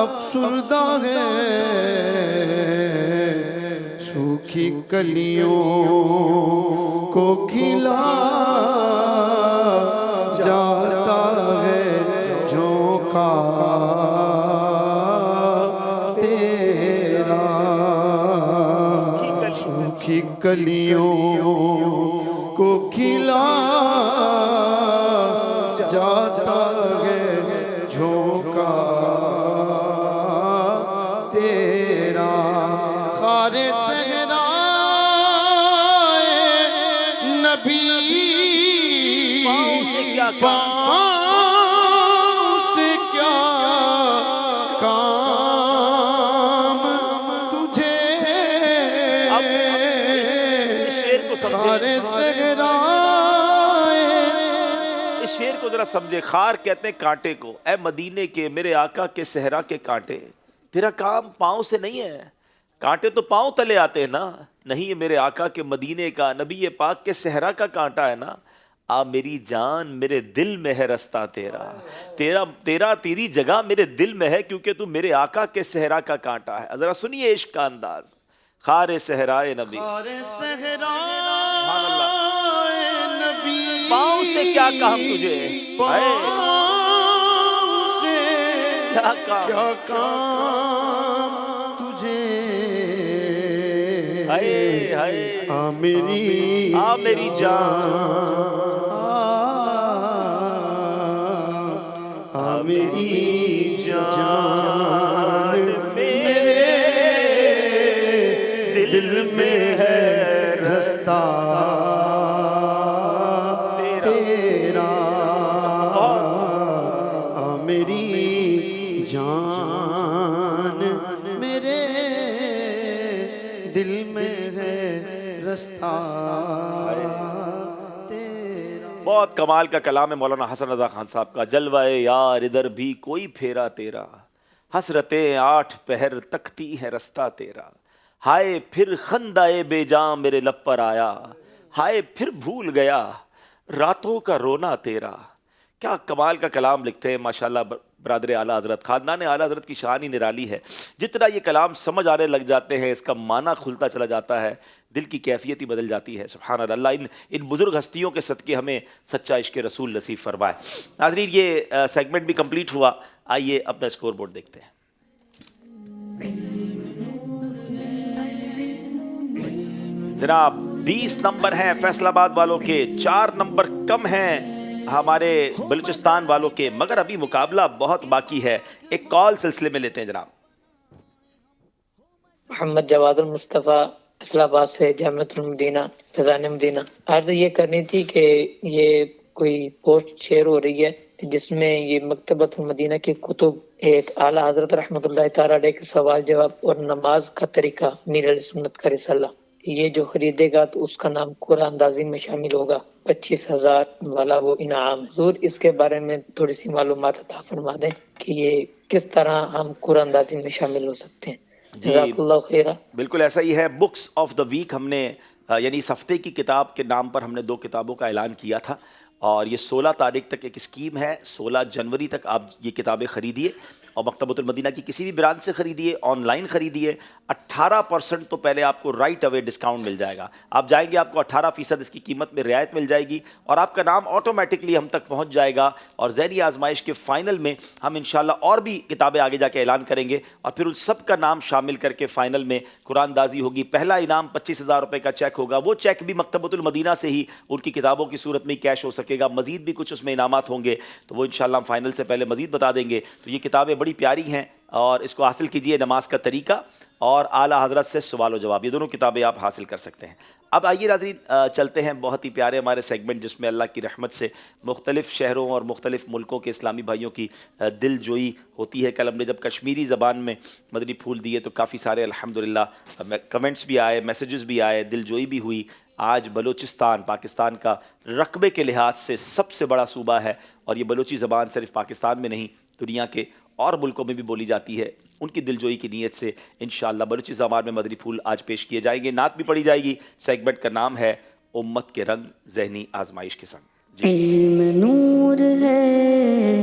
افسردہ ہے, سوکھی کلیوں کو کھلا جاتا ہے جھونکا تیرا. سوکھی کلیوں کو کھلا جاتا ہے جھونکا تیرا. خار صحرا نبی پاؤں سے کیا کام تجھے, خار صحرا. اس شعر کو ذرا سمجھے. خار کہتے ہیں کانٹے کو. اے مدینے کے میرے آقا کے صحرا کے کانٹے, تیرا کام پاؤں سے نہیں ہے. کانٹے تو پاؤں تلے آتے ہیں نا, نہیں یہ میرے آقا کے مدینے کا نبی پاک کے صحرا کا کانٹا ہے نا. آ میری جان میرے دل میں ہے رستہ تیرا, تیری جگہ میرے دل میں ہے کیونکہ تو میرے آقا کے صحرا کا کانٹا ہے. ذرا سنیے عشق کا انداز. خار صحرائے نبی, پاؤں سے کیا کام تجھے, کیا کام تجھے. ہائے ہائے آ میری جان، آ میری جان، میرے دل میں ہے رستہ تیرا، آ میری جان، میرے دل میں ہے رستہ تیرا۔ بہت کمال کا کلام ہے مولانا حسن رضا خان صاحب کا. جلوہ یار ادھر بھی کوئی پھیرا تیرا، حسرتیں 8 پہر تکتی ہے رستہ تیرا، ہائے پھر خندہ بے جاں میرے لب پر آیا، ہائے پھر بھول گیا راتوں کا رونا تیرا. کیا کمال کا کلام لکھتے ہیں ماشاءاللہ برادر اعلیٰ حضرت. خاندان اعلیٰ حضرت کی شان ہی نرالی ہے. جتنا یہ کلام سمجھ آنے لگ جاتے ہیں، اس کا معنی کھلتا چلا جاتا ہے، دل کی کیفیت ہی بدل جاتی ہے. سبحان اللہ. اللہ ان بزرگ ہستیوں کے صدقے ہمیں سچا عشق رسول نصیب فرمائے. ناظرین، یہ سیگمنٹ بھی کمپلیٹ ہوا. آئیے اپنا اسکور بورڈ دیکھتے ہیں. جناب 20 نمبر ہیں فیصل آباد والوں کے، 4 نمبر کم ہیں ہمارے بلوچستان والوں کے، مگر ابھی مقابلہ بہت باقی ہے. ایک کال سلسلے میں لیتے ہیں جناب. محمد جواد المصطفیٰ فیصل آباد سے، جامعۃ المدینہ فیضان مدینہ. عرض یہ کرنی تھی کہ یہ کوئی پوسٹ شیئر ہو رہی ہے جس میں یہ مکتبۃ المدینہ کی کتب، ایک اعلیٰ حضرت رحمۃ اللہ تعالیٰ علیہ کے سوال جواب اور نماز کا طریقہ، میر علیہ سنت کا رسالہ، یہ جو خریدے گا تو اس کا نام قرآن اندازی میں شامل ہوگا. 25,000 والا وہ انعام. حضور اس کے بارے میں تھوڑی سی معلومات عطا فرما دیں کہ یہ کس طرح ہم قرآن اندازی میں شامل ہو سکتے ہیں. جزاک اللہ خیرہ. بالکل ایسا ہی ہے. بکس آف دا ویک ہم نے یعنی اس ہفتے کی کتاب کے نام پر ہم نے 2 کتابوں کا اعلان کیا تھا، اور یہ 16 تاریخ تک ایک اسکیم ہے. 16 جنوری تک آپ یہ کتابیں خریدیے اور مکتبۃ المدینہ کی کسی بھی برانچ سے خریدیے، آن لائن خریدیے. 18% تو پہلے آپ کو رائٹ اوے ڈسکاؤنٹ مل جائے گا. آپ جائیں گے آپ کو 18% اس کی قیمت میں رعایت مل جائے گی، اور آپ کا نام آٹومیٹکلی ہم تک پہنچ جائے گا. اور ذہنی آزمائش کے فائنل میں ہم انشاءاللہ اور بھی کتابیں آگے جا کے اعلان کریں گے، اور پھر ان سب کا نام شامل کر کے فائنل میں قرآن اندازی ہوگی. پہلا انعام 25,000 روپے کا چیک ہوگا. وہ چیک بھی مکتبۃ المدینہ سے ہی ان کی کتابوں کی صورت میں ہی کیش ہو سکے گا. مزید بھی کچھ اس میں انعامات ہوں گے، تو وہ انشاءاللہ ہم فائنل سے پہلے مزید بتا دیں گے. تو یہ کتابیں بڑی پیاری ہیں اور اس کو حاصل کیجئے. نماز کا طریقہ اور اعلیٰ حضرت سے سوال و جواب، یہ دونوں کتابیں آپ حاصل کر سکتے ہیں. اب آئیے ناظرین چلتے ہیں بہت ہی پیارے ہمارے سیگمنٹ جس میں اللہ کی رحمت سے مختلف شہروں اور مختلف ملکوں کے اسلامی بھائیوں کی دل جوئی ہوتی ہے. کل ہم نے جب کشمیری زبان میں مدنی پھول دیے تو کافی سارے الحمدللہ کمنٹس بھی آئے، میسیجز بھی آئے، دل جوئی بھی ہوئی. آج بلوچستان پاکستان کا رقبے کے لحاظ سے سب سے بڑا صوبہ ہے، اور یہ بلوچی زبان صرف پاکستان میں نہیں دنیا کے اور ملکوں میں بھی بولی جاتی ہے. ان کی دلجوئی کی نیت سے انشاءاللہ بلوچی زبان میں مدنی پھول آج پیش کیے جائیں گے. نعت بھی پڑھی جائے گی. سیگمنٹ کا نام ہے امت کے رنگ ذہنی آزمائش کے سنگ. علم نور ہے،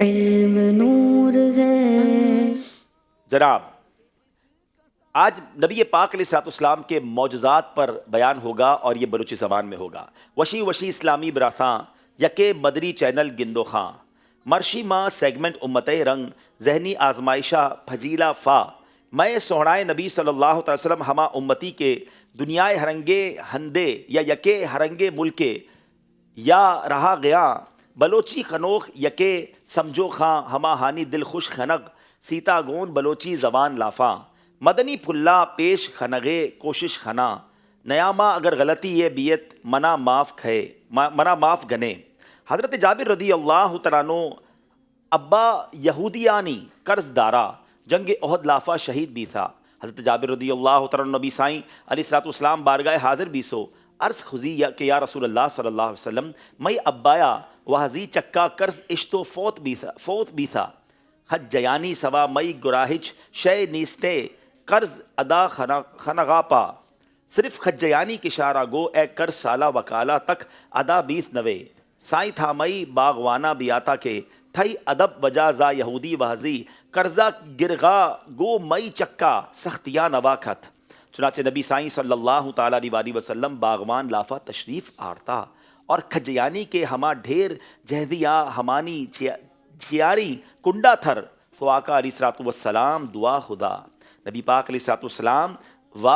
علم نور ہے. جناب آج نبی پاک علیہ الصلوۃ والسلام کے معجزات پر بیان ہوگا، اور یہ بلوچی زبان میں ہوگا. وشی وشی اسلامی براساں یکے مدری چینل گندو خاں، مرشی ماں سیگمنٹ امت رنگ ذہنی آزمائشہ پھجیلا فا، میں سوہنائے نبی صلی اللہ علیہ وسلم ہما امتی کے دنیائے ہرنگے ہندے یا یکے ہرنگے ملکے یا رہا گیا، بلوچی خنوخ یکے سمجھو خاں ہما ہانی دل خوش خنق، سیتا گون بلوچی زبان لافاں، مدنی پھلا پیش خنگے کوشش خنا، نیامہ اگر غلطی یہ بیت منا معاف گنے. حضرت جابر رضی اللہ تعالیٰ عنہ ابا یہودیانی قرض دارا، جنگ احد لافا شہید بھی تھا. حضرت جابر رضی اللہ تعالیٰ عنہ نبی سائیں علیہ الصلوۃ والسلام بارگاہ حاضر بھی سو عرض خزی کہ یا رسول اللہ صلی اللہ علیہ وسلم میں ابایا وحزی چکا قرض اشتو فوت بھی تھا، خج جیانی سوا مئی گراہج شے نیستے قرض ادا خنغاپا، صرف خجیانی کی شارہ گو اے قرض سالہ وکالہ تک ادا بیس نوے، سائیں تھا مئی باغوانہ بیاتا کے تھئی ادب وجا زا یہودی وحزی قرضہ گرگا گو مئی چکا سختیاں نواکھت. چنانچہ نبی سائیں صلی اللہ تعالیٰ علیہ وسلم باغوان لافا تشریف آرتا، اور کھجیانی کے ہما ڈھیر جہدیا ہمانی چیاری کنڈا تھر، تو آقا علیہ الصلوۃ والسلام دعا خدا. نبی پاک علیہ الصلوۃ والسلام و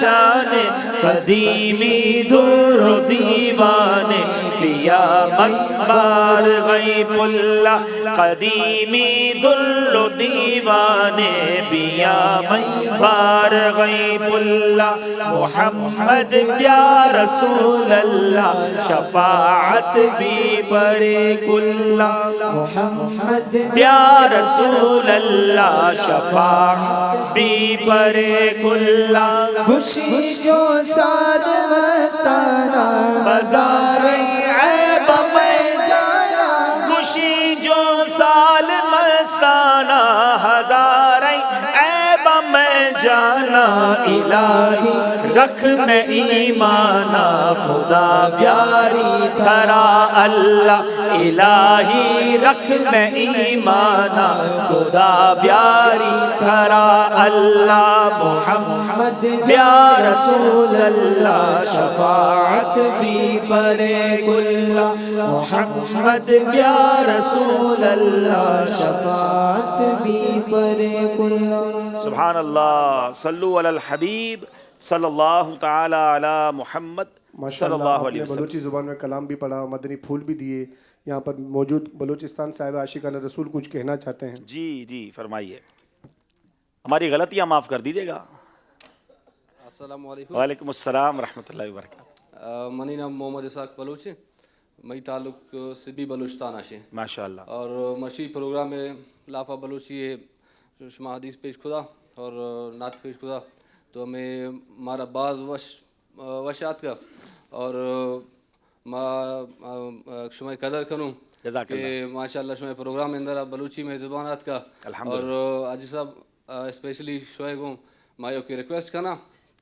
شان قدیمی در و دیوانے بیا مکبار غیب اللہ قدیمی در و دیوانے بیا مکبار غیب اللہ محمد یا رسول اللہ شفاعت بھی بڑے کلا محمد یا رسول اللہ شفاعت بھی بڑے کلا خوشی جو ساد مستانہ بازار عیب میں جانا خوشی جو سال مستانہ ہزار عیب میں جانا الہی رکھ میں ایمانا خدا پیاری تھرا اللہ الہی رکھ میں ایمانا خدا پیاری تھرا اللہ محمد یا رسول اللہ شفاعت بھی برے کلا محمد یا رسول اللہ شفاعت بھی برے کلا سبحان اللہ صلو علی الحبیب صلی اللہ تعالی علی محمد صلی اللہ علیہ وسلم. بلوچی زبان میں کلام بھی پڑھا، مدنی پھول بھی دیے. یہاں پر موجود بلوچستان صاحب عاشقان رسول کچھ کہنا چاہتے ہیں. جی فرمائیے. ہماری غلطیاں معاف کر دیجیے گا. السلام علیکم. وعلیکم السلام ورحمۃ اللہ وبرکاتہ. منی نام محمد اسحاق بلوچ مئی تعلق سبی بلوچستان آشے ماشاء اللہ. اور مشی پروگرام میں لافا بلوچی ہے شما حدیث پیش خدا اور نعت پیش خدا تو ہمیں ہمارا بعض وشات کا اور شما قدر کروں کہ ماشاء اللہ شما پروگرام اندر بلوچی میں زبانات کا اور آج صاحب اسپیشلی شعیب ہوں مایو کی ریکویسٹ کرنا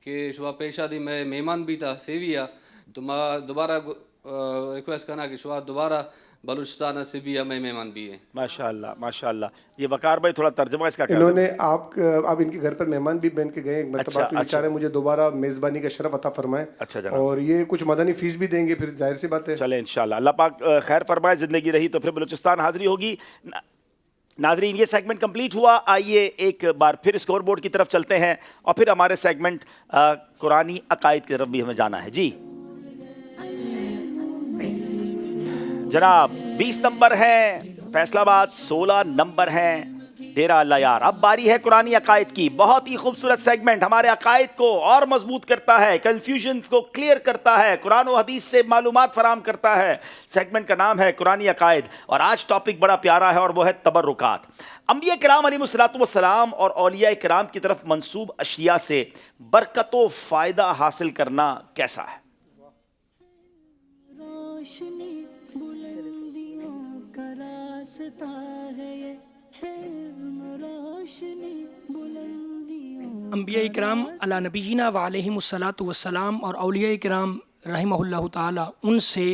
کہ شما پیشہ دی میں مہمان بھی تھا سیویا تو میں دوبارہ ریکویسٹ کرنا کہ شما دوبارہ بلوچستان سیویا میں مہمان بھی ہے. ماشاءاللہ ماشاءاللہ. یہ وقار بھائی تھوڑا ترجمہ اس کا کر انہوں نے آپ ان کے گھر پر مہمان بھی بن کے گئے ایک مرتبہ تو بیچارے مجھے دوبارہ میزبانی کا شرف عطا فرمائے. اچھا جناب. اور یہ کچھ مدنی فیس بھی دیں گے پھر ظاہر سی بات ہے. چلیں انشاءاللہ اللہ پاک خیر فرمائے. زندگی رہی تو پھر بلوچستان حاضری ہوگی. ناظرین یہ سیگمنٹ کمپلیٹ ہوا. آئیے ایک بار پھر اسکور بورڈ کی طرف چلتے ہیں اور پھر ہمارے سیگمنٹ قرآنی عقائد کی طرف بھی ہمیں جانا ہے. جی جناب 20 نمبر ہیں فیصل آباد، 16 نمبر ہیں ڈیرہ اللہ یار. اب باری ہے قرآنی عقائد کی. بہت ہی خوبصورت سیگمنٹ ہمارے عقائد کو اور مضبوط کرتا ہے، کنفیوژنز کو کلیئر کرتا ہے، قرآن و حدیث سے معلومات فراہم کرتا ہے. سیگمنٹ کا نام ہے قرآنی عقائد اور آج ٹاپک بڑا پیارا ہے اور وہ ہے تبرکات. انبیاء کرام علیہ الصلوۃ اور اولیاء کرام کی طرف منسوب اشیاء سے برکت و فائدہ حاصل کرنا کیسا ہے؟ انبیاء کرام علی نبینا و علیہم الصلاۃ والسلام اور اولیاء کرام رحمہ اللہ تعالی ان سے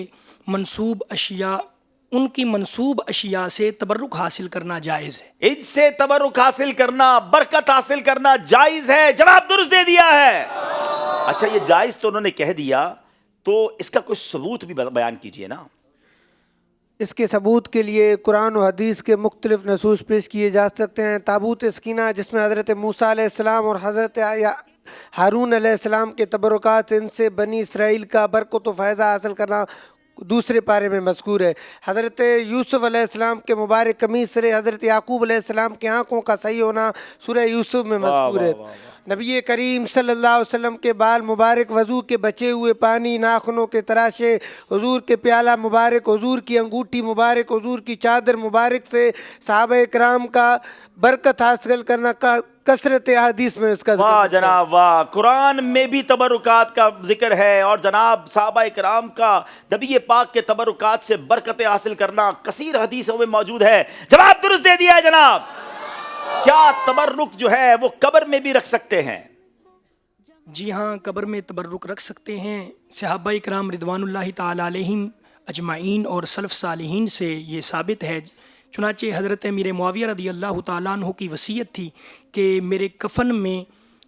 منسوب اشیاء، ان کی منسوب اشیاء سے تبرک حاصل کرنا جائز ہے. ان سے تبرک حاصل کرنا، برکت حاصل کرنا جائز ہے. جواب درست دے دیا ہے. اچھا یہ جائز تو انہوں نے کہہ دیا، تو اس کا کوئی ثبوت بھی بیان کیجئے نا. اس کے ثبوت کے لیے قرآن و حدیث کے مختلف نصوص پیش کیے جا سکتے ہیں. تابوت سکینہ جس میں حضرت موسیٰ علیہ السلام اور حضرت ہارون علیہ السلام کے تبرکات، ان سے بنی اسرائیل کا برکت و فائدہ حاصل کرنا دوسرے پارے میں مذکور ہے. حضرت یوسف علیہ السلام کے مبارک قمیص سے حضرت یعقوب علیہ السلام کی آنکھوں کا صحیح ہونا سورہ یوسف میں مذکور ہے. نبی کریم صلی اللہ علیہ وسلم کے بال مبارک، وضو کے بچے ہوئے پانی، ناخنوں کے تراشے، حضور کے پیالہ مبارک، حضور کی انگوٹھی مبارک، حضور کی چادر مبارک سے صحابہ کرام کا برکت حاصل کرنا کا کثرت حدیث میں اس کا ذکر. واہ جناب واہ. قرآن میں بھی تبرکات کا ذکر ہے اور جناب صحابہ کرام کا نبی پاک کے تبرکات سے برکتیں حاصل کرنا کثیر حدیثوں میں موجود ہے. جواب درست دے دیا ہے جناب. کیا تبرک جو ہے وہ قبر میں بھی رکھ سکتے ہیں؟ جی ہاں، قبر میں تبرک رکھ سکتے ہیں. صحابہ کرام رضوان اللہ تعالی علیہم اجمعین اور سلف صالحین سے یہ ثابت ہے. چنانچہ حضرت امیر معاویہ رضی اللہ تعالیٰ عنہ کی وصیت تھی کہ میرے کفن میں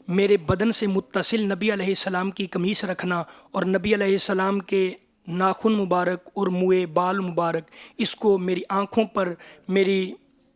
میرے بدن سے متصل نبی علیہ السلام کی قمیص رکھنا اور نبی علیہ السلام کے ناخن مبارک اور منہ بال مبارک، اس کو میری آنکھوں پر میری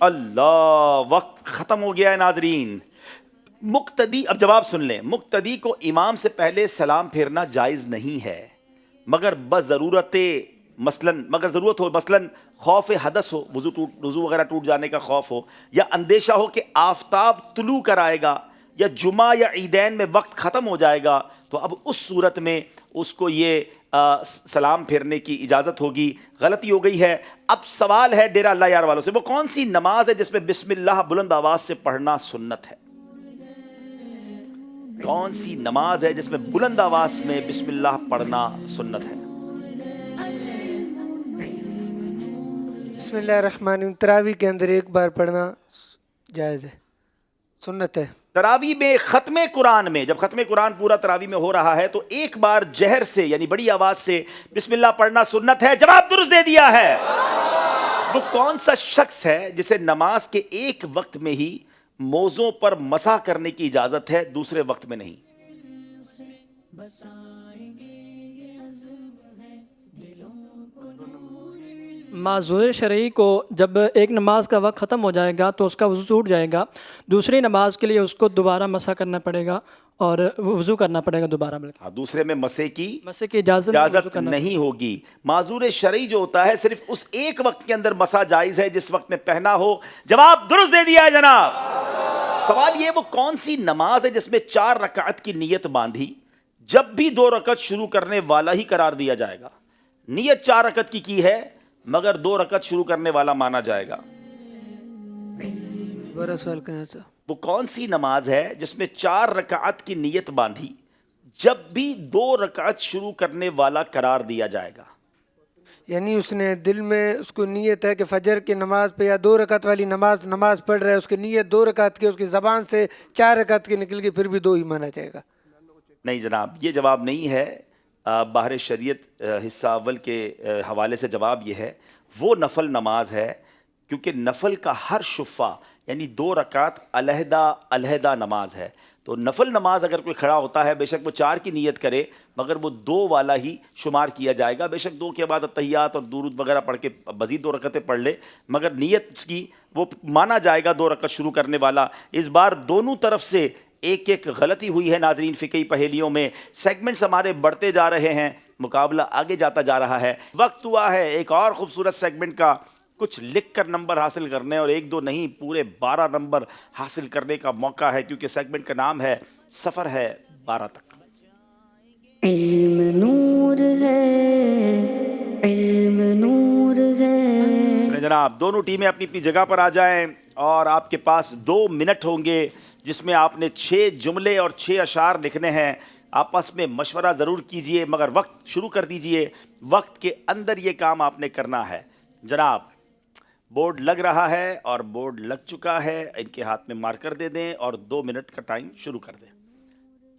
اللہ، وقت ختم ہو گیا ہے ناظرین. مقتدی، اب جواب سن لیں. مقتدی کو امام سے پہلے سلام پھیرنا جائز نہیں ہے مگر ضرورت ہو، مثلاً خوف حدث ہو، وضو وغیرہ ٹوٹ جانے کا خوف ہو، یا اندیشہ ہو کہ آفتاب طلوع کر آئے گا، یا جمعہ یا عیدین میں وقت ختم ہو جائے گا، تو اب اس صورت میں اس کو یہ سلام پھیرنے کی اجازت ہوگی. غلطی ہو گئی ہے. اب سوال ہے ڈیرہ اللہ یار والوں سے، وہ کون سی نماز ہے جس میں بسم اللہ بلند آواز سے پڑھنا سنت ہے؟ کون سی نماز ہے جس میں بلند آواز میں بسم اللہ پڑھنا سنت ہے؟ بسم اللہ الرحمن الرحیم تراویح کے اندر ایک بار پڑھنا جائز ہے، سنت ہے. تراویح میں ختم قرآن میں، جب ختم قرآن پورا تراویح میں ہو رہا ہے تو ایک بار جہر سے یعنی بڑی آواز سے بسم اللہ پڑھنا سنت ہے. جواب درست دے دیا ہے. وہ کون سا شخص ہے جسے نماز کے ایک وقت میں ہی موزوں پر مسح کرنے کی اجازت ہے، دوسرے وقت میں نہیں؟ معذور شرعی کو جب ایک نماز کا وقت ختم ہو جائے گا تو اس کا وضو ٹوٹ جائے گا، دوسری نماز کے لیے اس کو دوبارہ مسح کرنا پڑے گا اور وضو کرنا پڑے گا دوبارہ. دوسرے میں مسح کی اجازت نہیں ہوگی. معذور شرعی جو ہوتا ہے صرف اس ایک وقت کے اندر مسح جائز ہے جس وقت میں پہنا ہو. جواب درست دے دیا ہے جناب. سوال یہ، وہ کون سی نماز ہے جس میں 4 رکعت کی نیت باندھی، جب بھی 2 رکعت شروع کرنے والا ہی قرار دیا جائے گا؟ نیت 4 رکعت کی ہے مگر 2 رکعت شروع کرنے والا مانا جائے گا. بڑا سوال کرنا چاہتا. وہ کون سی نماز ہے جس میں 4 رکعت کی نیت باندھی، جب بھی 2 رکعت شروع کرنے والا قرار دیا جائے گا؟ یعنی اس نے دل میں اس کو نیت ہے کہ فجر کی نماز پہ یا 2 رکعت والی نماز پڑھ رہا ہے، اس کی نیت 2 رکعت کی، اس کی زبان سے 4 رکعت کی نکل گئی، پھر بھی 2 ہی مانا جائے گا؟ نہیں جناب، یہ جواب نہیں ہے. باہر شریعت حصہ اول کے حوالے سے جواب یہ ہے، وہ نفل نماز ہے، کیونکہ نفل کا ہر شفع یعنی 2 رکعت علیحدہ نماز ہے. تو نفل نماز اگر کوئی کھڑا ہوتا ہے، بے شک وہ 4 کی نیت کرے مگر وہ 2 والا ہی شمار کیا جائے گا. بے شک 2 کے بعد اتحیات اور درود وغیرہ پڑھ کے مزید 2 رکعتیں پڑھ لے، مگر نیت اس کی وہ مانا جائے گا 2 رکعت شروع کرنے والا. اس بار دونوں طرف سے ایک غلطی ہوئی ہے ناظرین فقہی پہیلیوں میں. سیگمنٹس ہمارے بڑھتے جا رہے ہیں، مقابلہ آگے جاتا جا رہا ہے. وقت ہوا ہے ایک اور خوبصورت سیگمنٹ کا. کچھ لکھ کر نمبر حاصل کرنے، اور 1 2 نہیں پورے 12 نمبر حاصل کرنے کا موقع ہے، کیونکہ سیگمنٹ کا نام ہے سفر ہے 12 تک. علم نور ہے، علم نور ہے. جناب دونوں ٹیمیں اپنی اپنی جگہ پر آ جائیں، اور آپ کے پاس 2 منٹ ہوں گے جس میں آپ نے 6 جملے اور 6 اشعار لکھنے ہیں. آپس میں مشورہ ضرور کیجئے مگر وقت شروع کر دیجئے. وقت کے اندر یہ کام آپ نے کرنا ہے. جناب بورڈ لگ رہا ہے اور بورڈ لگ چکا ہے، ان کے ہاتھ میں مارکر دے دیں اور 2 منٹ کا ٹائم شروع کر دیں.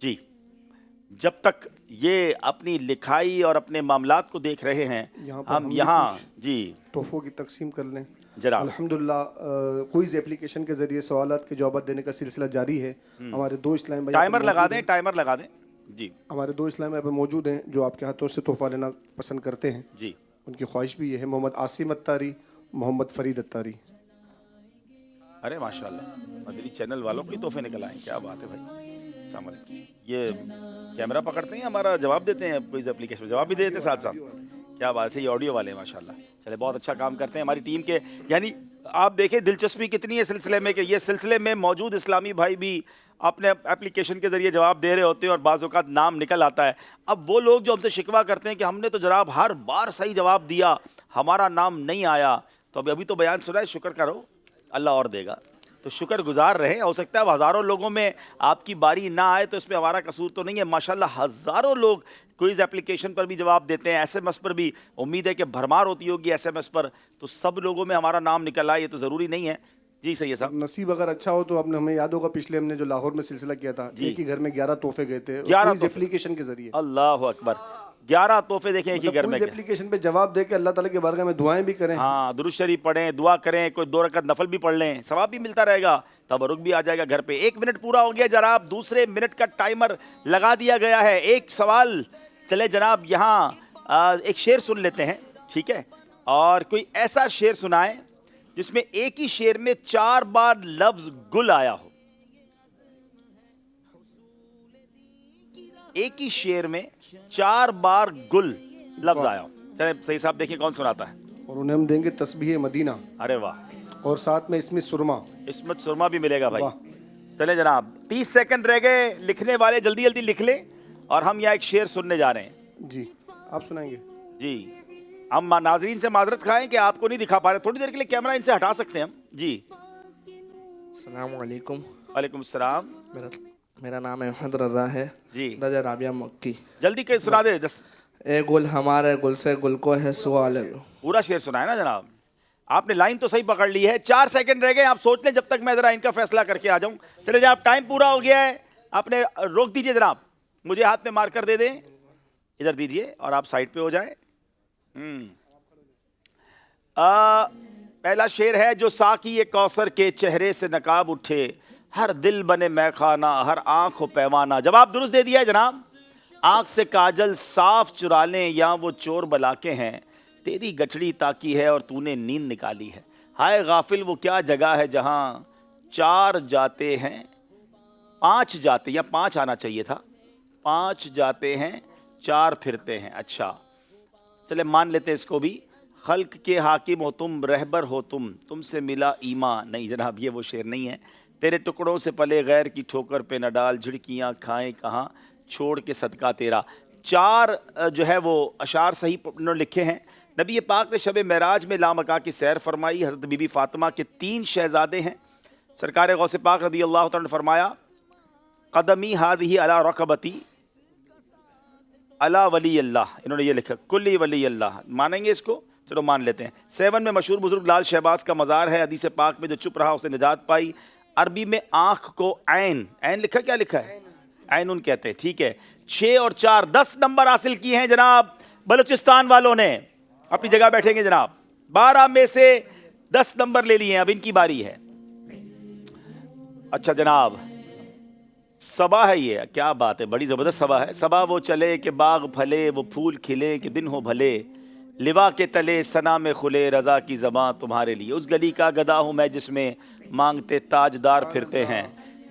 جی، جب تک یہ اپنی لکھائی اور اپنے معاملات کو دیکھ رہے ہیں، ہم یہاں جی تحفوں کی تقسیم کر لیں. جناب الحمدللہ کوئز اپلیکیشن کے ذریعے سوالات کے جوابات دینے کا سلسلہ جاری ہے. ہمارے 2 اسلام بھائی ٹائمر لگا دیں. جی، ہمارے 2 اسلام بھائی موجود ہیں جو آپ کے ہاتھوں سے تحفہ لینا پسند کرتے ہیں. جی، ان کی خواہش بھی یہ ہے. محمد عاصم اتاری، محمد فرید اتاری. ارے ماشاءاللہ، مدنی چینل والوں کو ہی تحفے نکل آئے. کیا بات ہے بھائی. السلام علیکم. یہ کیمرہ پکڑتے ہیں، ہمارا جواب دیتے ہیں، کوئی اپلیکیشن جواب بھی دے دیتے ہیں ساتھ ساتھ. کیا بات ہے، یہ آڈیو والے ہیں ماشاءاللہ. چلے بہت اچھا کام کرتے ہیں ہماری ٹیم کے. یعنی آپ دیکھیں دلچسپی کتنی ہے سلسلے میں، کہ یہ سلسلے میں موجود اسلامی بھائی بھی اپنے اپلیکیشن کے ذریعے جواب دے رہے ہوتے ہیں اور بعض اوقات نام نکل آتا ہے. اب وہ لوگ جو ہم سے شکوہ کرتے ہیں کہ ہم نے تو جناب ہر بار صحیح جواب دیا، ہمارا نام نہیں آیا، تو ابھی تو بیان سنا ہے، شکر کرو اللہ اور دے گا. تو شکر گزار رہیں. ہو سکتا ہے ہزاروں لوگوں میں آپ کی باری نہ آئے تو اس میں ہمارا قصور تو نہیں ہے. ماشاءاللہ ہزاروں لوگ کوئز اپلیکیشن پر بھی جواب دیتے ہیں، ایس ایم ایس پر بھی. امید ہے کہ بھرمار ہوتی ہوگی ایس ایم ایس پر، تو سب لوگوں میں ہمارا نام نکل آئے، یہ تو ضروری نہیں ہے. جی سید صاحب، نصیب اگر اچھا ہو تو ہمیں یاد ہوگا پچھلے ہم نے جو لاہور میں سلسلہ کیا تھا، ایک ہی گھر میں 11 تحفے گئے تھے کوئز اپلیکیشن کے ذریعے. اللہ اکبر، 11 تحفے دیکھیں ایک ہی گھر میں. اپلیکیشن پہ جواب دے کے اللہ تعالیٰ کے بارگاہ میں دعائیں بھی کریں. ہاں، درود شریف پڑھیں، دعا کریں، کوئی 2 رکعت نفل بھی پڑھ لیں، ثواب بھی ملتا رہے گا، تبرک بھی آ جائے گا گھر پہ. 1 منٹ پورا ہو گیا جناب، دوسرے منٹ کا ٹائمر لگا دیا گیا ہے. ایک سوال چلے جناب، یہاں ایک شعر سن لیتے ہیں، ٹھیک ہے؟ اور کوئی ایسا شعر سنائیں جس میں ایک ہی شعر میں 4 بار لفظ گل آیا ہو. ایک ہی شعر میں 4 بار گل لفظ آیا ہو. چلیں صحیح صاحب دیکھیں کون سناتا ہے. اور انہیں ہم دیں گے تسبیح مدینہ. ارے واہ. اور ساتھ میں اسمت سرما. اسمت سرما بھی ملے گا بھائی. چلیں جناب 30 سیکنڈ رہ گئے. لکھنے والے جلدی جلدی لکھ لیں اور ہم یہاں ایک شعر سننے جا رہے ہیں. جی آپ سنائیں گے. جی ہم ناظرین سے معذرت کھائیں کہ آپ کو نہیں دکھا پا رہے. تھوڑی دیر کے لیے کیمرہ ان سے ہٹا سکتے ہیں ہم. جی السلام علیکم. وعلیکم السلام. میرا نام احمد رضا ہے. جی درجہ رابعہ مکی. جلدی کہ سنا دے. اے گل ہمارے گل سے گل کو ہے سوال. پورا شعر سنا ہے نا جناب. آپ نے لائن تو صحیح پکڑ لی ہے. 4 سیکنڈ رہ گئے. آپ سوچ لیں جب تک میں ذرا ان کا فیصلہ کر کے آ جاؤں. چلے جناب ٹائم پورا ہو گیا ہے. آپ نے روک دیجئے جناب. مجھے ہاتھ میں مار کر دے دیں. ادھر دیجئے اور آپ سائڈ پہ ہو جائیں. پہلا شعر ہے جو ساقی کوثر کے چہرے سے نقاب اٹھے ہر دل بنے میں خانہ ہر آنکھ ہو پیمانہ. جواب درست دے دیا ہے جناب. آنکھ سے کاجل صاف چرا لیں یا وہ چور بلا کے ہیں تیری گٹھڑی تاکی ہے اور تو نے نیند نکالی ہے. ہائے غافل وہ کیا جگہ ہے جہاں 4 جاتے ہیں 5 جاتے یا 5 آنا چاہیے تھا 5 جاتے ہیں 4 پھرتے ہیں. اچھا چلے مان لیتے اس کو بھی. خلق کے حاکم ہو تم رہبر ہو تم سے ملا ایمان. نہیں جناب یہ وہ شعر نہیں ہے. تیرے ٹکڑوں سے پلے غیر کی ٹھوکر پہ نہ ڈال جھڑکیاں کھائیں کہاں چھوڑ کے صدقہ تیرا. 4 جو ہے وہ اشعار صحیح انہوں نے لکھے ہیں. نبی پاک نے شب معراج میں لامکا کی سیر فرمائی. حضرت بی بی فاطمہ کے 3 شہزادے ہیں. سرکار غوث پاک رضی اللہ تعالیٰ نے فرمایا قدمی ہادھی علی رکبتی علی ولی اللہ. انہوں نے یہ لکھا کلی ولی اللہ. مانیں گے اس کو؟ چلو مان لیتے ہیں. 7 میں مشہور بزرگ لال شہباز کا مزار ہے. حدیث پاک میں جو چپ رہا اس نے نجات پائی. عربی میں آنکھ کو عین لکھا. کیا لکھا ہے؟ عینن کہتے ہیں. ٹھیک ہے 6 اور 4 10 نمبر حاصل کیے ہیں جناب بلوچستان والوں نے. اپنی جگہ بیٹھیں گے جناب. 12 میں سے 10 نمبر لے لیے ہیں. اب ان کی باری ہے. اچھا جناب صبا ہے. یہ کیا بات ہے. بڑی زبردست صبا ہے. صبا وہ چلے کہ باغ پھلے وہ پھول کھلے کہ دن ہو بھلے لوا کے تلے ثنا میں کھلے رضا کی زباں تمہارے لیے. اس گلی کا گدا ہوں میں جس میں مانگتے تاجدار پھرتے ہیں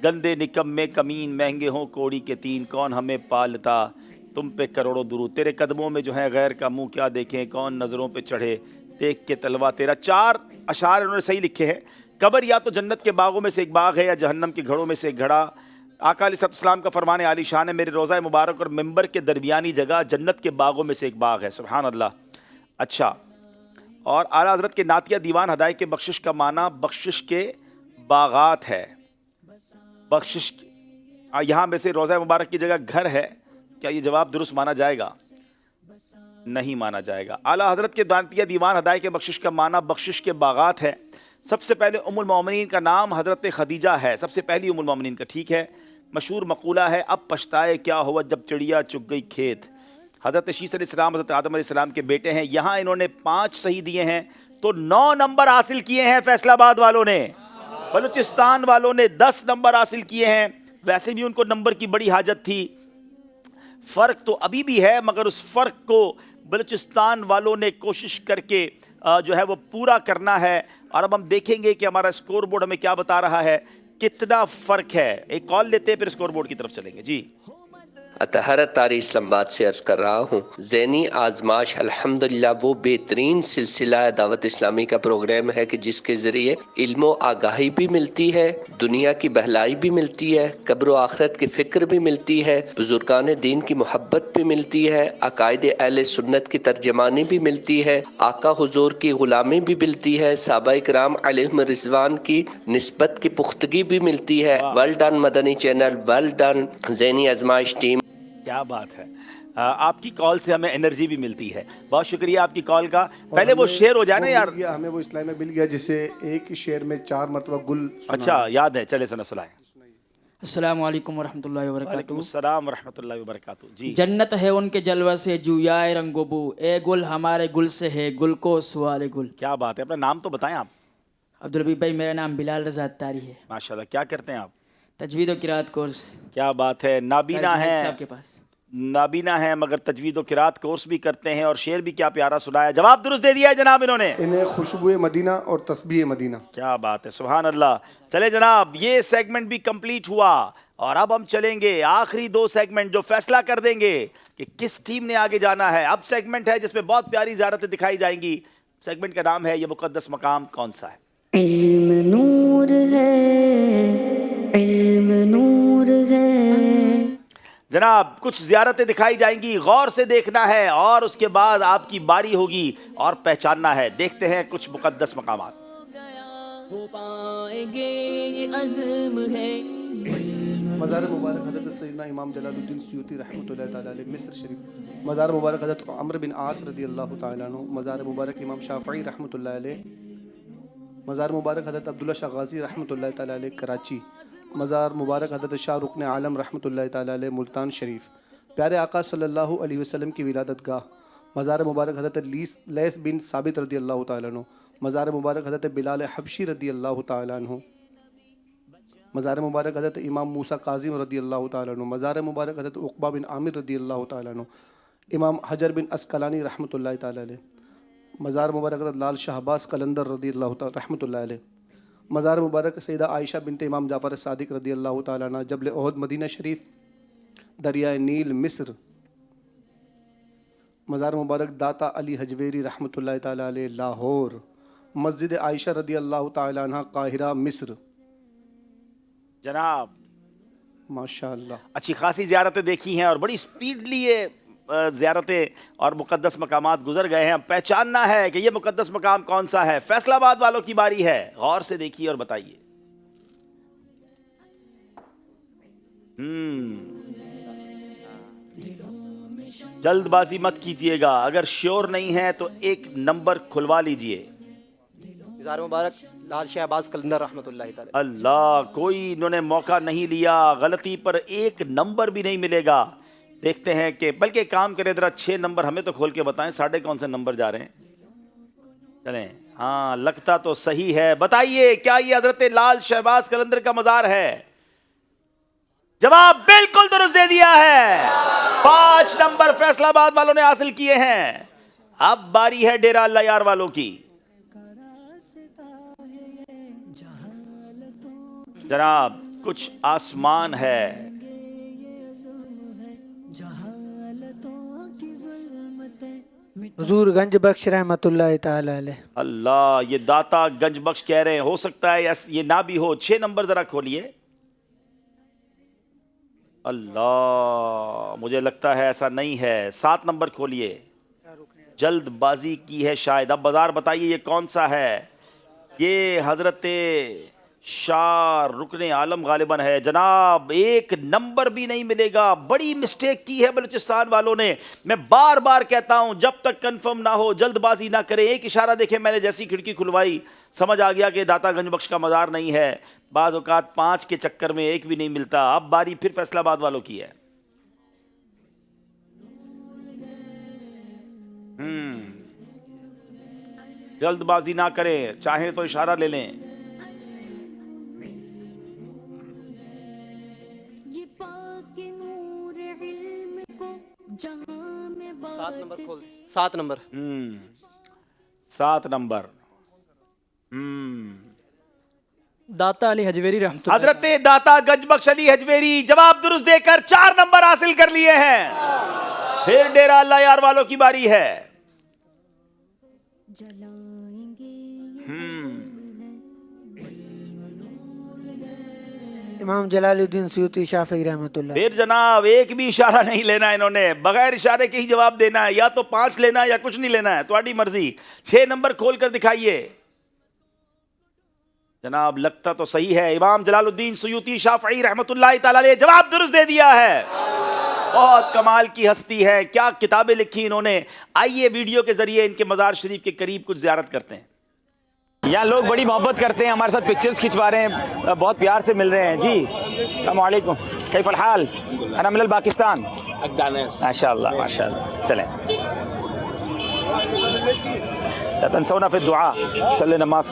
گندے نکمے کمین مہنگے ہوں کوڑی کے 3 کون ہمیں پالتا تم پہ کروڑوں درود. تیرے قدموں میں جو ہے غیر کا منہ کیا دیکھیں کون نظروں پہ چڑھے دیکھ کے تلوا تیرا. 4 اشعار انہوں نے صحیح لکھے ہیں. قبر یا تو جنت کے باغوں میں سے ایک باغ ہے یا جہنم کے گھڑوں میں سے ایک گھڑا. آقا علیہ السلام کا فرمان عالی شان ہے میرے روضہ مبارک اور ممبر کے درمیانی جگہ جنت کے باغوں میں سے ایک باغ ہے. سبحان اللہ. اچھا اور اعلیٰ حضرت کے نعتیہ دیوان ہدایت کے بخشش کا معنی بخشش کے باغات ہے. بخشش یہاں میں سے روضہ مبارک کی جگہ گھر ہے. کیا یہ جواب درست مانا جائے گا؟ نہیں مانا جائے گا. اعلیٰ حضرت کے نعتیہ دیوان ہدایت کے بخشش کا معنی بخشش کے باغات ہے. سب سے پہلے ام المومنین کا نام حضرت خدیجہ ہے. سب سے پہلی ام المومنین کا. ٹھیک ہے. مشہور مقولہ ہے اب پچھتائے کیا ہوا جب چڑیا چگ گئی کھیت. حضرت شیس علیہ السلام حضرت آدم علیہ السلام کے بیٹے ہیں. یہاں انہوں نے 5 صحیح دیے ہیں تو 9 نمبر حاصل کیے ہیں فیصل آباد والوں نے. بلوچستان والوں نے 10 نمبر حاصل کیے ہیں. ویسے بھی ان کو نمبر کی بڑی حاجت تھی. فرق تو ابھی بھی ہے مگر اس فرق کو بلوچستان والوں نے کوشش کر کے جو ہے وہ پورا کرنا ہے. اور اب ہم دیکھیں گے کہ ہمارا اسکور بورڈ ہمیں کیا بتا رہا ہے کتنا فرق ہے. ایک کال لیتے ہیں پھر اسکور بورڈ کی طرف چلیں گے. جی اطہرت طاری اسلام آباد سے عرض کر رہا ہوں. ذہنی آزمائش الحمدللہ وہ بہترین سلسلہ دعوت اسلامی کا پروگرام ہے کہ جس کے ذریعے علم و آگاہی بھی ملتی ہے دنیا کی بہلائی بھی ملتی ہے قبر و آخرت کی فکر بھی ملتی ہے بزرگان دین کی محبت بھی ملتی ہے عقائد اہل سنت کی ترجمانی بھی ملتی ہے آقا حضور کی غلامی بھی ملتی ہے صحابہ کرام علیہم رضوان کی نسبت کی پختگی بھی ملتی ہے. ویل ڈن مدنی چینل. ویل ڈن ذہنی آزمائش ٹیم. کیا بات ہے. آپ کی کال سے ہمیں انرجی بھی ملتی ہے. بہت شکریہ آپ کی کال کا. پہلے وہ شعر ہو جائے نا یار. ہمیں وہ اسلام میں مل گیا جسے ایک ہی شعر میں 4 مرتبہ گل. اچھا یاد ہے. چلے سنائیں. السلام علیکم ورحمۃ اللہ وبرکاتہ. وعلیکم السلام ورحمۃ اللہ وبرکاتہ. جی جنت ہے ان کے جلوہ سے جویائے رنگ و بو اے گل ہمارے گل سے ہے گل کو سوال گل. کیا بات ہے. اپنا نام تو بتائیں آپ. عبدالحبیب بھائی میرا نام بلال رضا اتاری ہے. ماشاءاللہ. کیا کرتے ہیں آپ؟ تجوید و قرات کورس. کیا بات ہے. نابینا ہیں صاحب کے پاس. نابینا ہیں مگر تجوید و قرات کورس بھی کرتے ہیں اور شعر بھی کیا پیارا سنایا. جواب درست دے دیا ہے جناب انہوں نے. انہیں خوشبو مدینہ اور تسبیح مدینہ. کیا بات ہے, سبحان اللہ. چلے جناب, یہ سیگمنٹ بھی کمپلیٹ ہوا اور اب ہم چلیں گے آخری دو سیگمنٹ جو فیصلہ کر دیں گے کہ کس ٹیم نے آگے جانا ہے. اب سیگمنٹ ہے جس میں بہت پیاری زیارتیں دکھائی جائیں گی. سیگمنٹ کا نام ہے یہ مقدس مقام کون سا ہے. علم نور ہے, علم نور ہے. جناب کچھ زیارتیں دکھائی جائیں گی, غور سے دیکھنا ہے اور اس کے بعد آپ کی باری ہوگی اور پہچاننا ہے. دیکھتے ہیں کچھ مقدس مقامات. مزار مبارک حضرت سیدنا امام جلال الدین سیوطی رحمۃ اللہ تعالی علیہ مصر شریف. مزار مبارک حضرت عمرو بن عاص رضی اللہ تعالیٰ عنہ. مزار مبارک امام شافعی رحمۃ اللہ علیہ. مزار مبارک حضرت عبداللہ شاہ غازی رحمۃ اللہ تعالیٰ علیہ کراچی. مزار مبارک حضرت شاہ رکن عالم رحمۃ اللہ تعالیٰ علیہ ملتان شریف. پیارے آقا صلی اللہ علیہ وسلم کی ولادت گاہ. مزار مبارک حضرت لیث بن ثابت رضی اللہ تعالیٰ عنہ. مزار مبارک حضرت بلال حبشی رضی اللہ تعالیٰ عنہ. مزار مبارک حضرت امام موسیٰ کاظم رضی اللہ تعالیٰ عنہ. مزار مبارک حضرت عقبہ بن عامر رضی اللہ تعالیٰ عنہ. امام حجر بن اسقلانی رحمۃ اللہ تعالیٰ علیہ. مزار مبارک حضرت لال شہباز قلندر رضی اللہ تعالیٰ رحمۃ اللہ علیہ. مزار مبارک سیدہ عائشہ بنت امام جعفر صادق رضی اللہ تعالیٰ عنہ جبل احد مدینہ شریف دریائے نیل مصر. مزار مبارک داتا علی حجویری رحمۃ اللہ تعالیٰ علیہ لاہور. مسجد عائشہ رضی اللہ تعالیٰ عنہ قاہرہ مصر. جناب ماشاء اللہ اچھی خاصی زیارتیں دیکھی ہیں اور بڑی سپیڈلی یہ زیارتیں اور مقدس مقامات گزر گئے ہیں. پہچاننا ہے کہ یہ مقدس مقام کون سا ہے. فیصل آباد والوں کی باری ہے, غور سے دیکھیے اور بتائیے. جلد بازی مت کیجیے گا, اگر شیور نہیں ہے تو ایک نمبر کھلوا لیجئے. مزار مبارک لال شہباز قلندر رحمۃ اللہ تعالی. اللہ, کوئی انہوں نے موقع نہیں لیا, غلطی پر ایک نمبر بھی نہیں ملے گا. دیکھتے ہیں کہ بلکہ کام کرے ذرا 6 نمبر ہمیں تو کھول کے بتائیں, 7.5 کون سے نمبر جا رہے ہیں. چلیں, ہاں لگتا تو صحیح ہے. بتائیے کیا یہ حضرت لال شہباز قلندر کا مزار ہے؟ جواب بالکل درست دے دیا ہے. 5 نمبر فیصل آباد والوں نے حاصل کیے ہیں. اب باری ہے ڈیرہ اللہ یار والوں کی. جناب کچھ آسمان ہے. حضور گنج بخش رحمۃ اللہ تعالی علیہ. اللہ, یہ داتا گنج بخش کہہ رہے ہیں, ہو سکتا ہے یہ نہ بھی ہو. 6 نمبر ذرا کھولیے. اللہ, مجھے لگتا ہے ایسا نہیں ہے. 7 نمبر کھولیے. جلد بازی کی ہے شاید. اب بازار بتائیے یہ کون سا ہے. یہ حضرت شاہ رکن عالم غالباً ہے. جناب ایک نمبر بھی نہیں ملے گا. بڑی مسٹیک کی ہے بلوچستان والوں نے. میں بار بار کہتا ہوں جب تک کنفرم نہ ہو جلد بازی نہ کریں. ایک اشارہ دیکھیں, میں نے جیسی کھڑکی کھلوائی سمجھ آ گیا کہ داتا گنج بخش کا مزار نہیں ہے. بعض اوقات 5 کے چکر میں ایک بھی نہیں ملتا. اب باری پھر فیصل آباد والوں کی ہے. جلد بازی نہ کریں, چاہیں تو اشارہ لے لیں. سات نمبر کھول. 7 نمبر. 7 نمبر. داتا علی حجویری رحمۃ اللہ. حضرت داتا گنج بخش علی حجویری جواب درست دے کر 4 نمبر حاصل کر لیے ہیں. پھر ڈیرہ اللہ یار والوں کی باری ہے. امام جلال الدین سیوطی شافعی رحمۃ اللہ. پھر جناب ایک بھی اشارہ نہیں لینا انہوں نے, بغیر اشارے کے ہی جواب دینا ہے. یا تو 5 لینا ہے یا کچھ نہیں لینا ہے, تمہاری مرضی. 6 نمبر کھول کر دکھائیے. جناب لگتا تو صحیح ہے. امام جلال الدین سیوطی شافعی رحمۃ اللہ تعالی علیہ جواب درست دے دیا ہے. بہت کمال کی ہستی ہے, کیا کتابیں لکھی انہوں نے. آئیے ویڈیو کے ذریعے ان کے مزار شریف کے قریب کچھ زیارت کرتے ہیں. یہاں لوگ بڑی محبت کرتے ہیں, ہمارے ساتھ پکچرز کھنچوا رہے ہیں, بہت پیار سے مل رہے ہیں. جی السلام علیکم, کیف الحال؟ انا من الپاکستان. ماشاء اللہ ماشاء اللہ. چلیں, لا تنسونا في الدعاء, صلی نماز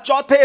4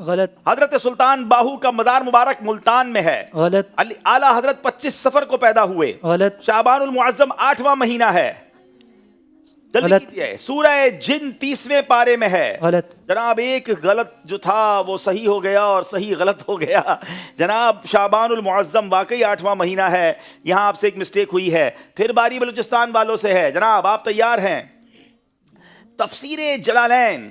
غلط. حضرت سلطان باہو کا مزار مبارک ملتان میں ہے. غلط. اعلیٰ حضرت 25 سفر کو پیدا ہوئے. غلط. شعبان المعظم 8واں مہینہ ہے. جلدی کیجئے. سورہ جن 30ویں پارے میں ہے. غلط. جناب ایک غلط جو تھا وہ صحیح ہو گیا اور صحیح غلط ہو گیا. جناب شعبان المعظم واقعی 8واں مہینہ ہے. یہاں آپ سے ایک مسٹیک ہوئی ہے. پھر باری بلوچستان والوں سے ہے. جناب آپ تیار ہیں؟ تفسیر جلالین.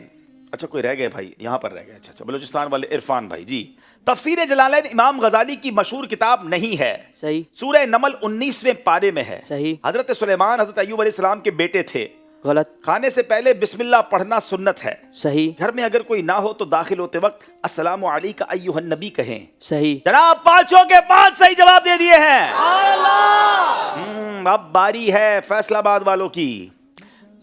اچھا کوئی رہ گئے بھائی یہاں پر رہ گئے. اچھا بلوچستان والے عرفان بھائی جی. تفسیر جلالین امام غزالی کی مشہور کتاب نہیں ہے. صحیح. سورہ نمل 19ویں پارے میں ہے. صحیح. حضرت سلیمان حضرت ایوب علیہ السلام کے بیٹے تھے. غلط. کھانے سے پہلے بسم اللہ پڑھنا سنت ہے. صحیح. گھر میں اگر کوئی نہ ہو تو داخل ہوتے وقت السلام علیکہ ایھا النبی کہیں. صحیح. جناب 5 کے 5 صحیح جواب دے دیے ہیں. اب باری ہے فیصل آباد والوں کی.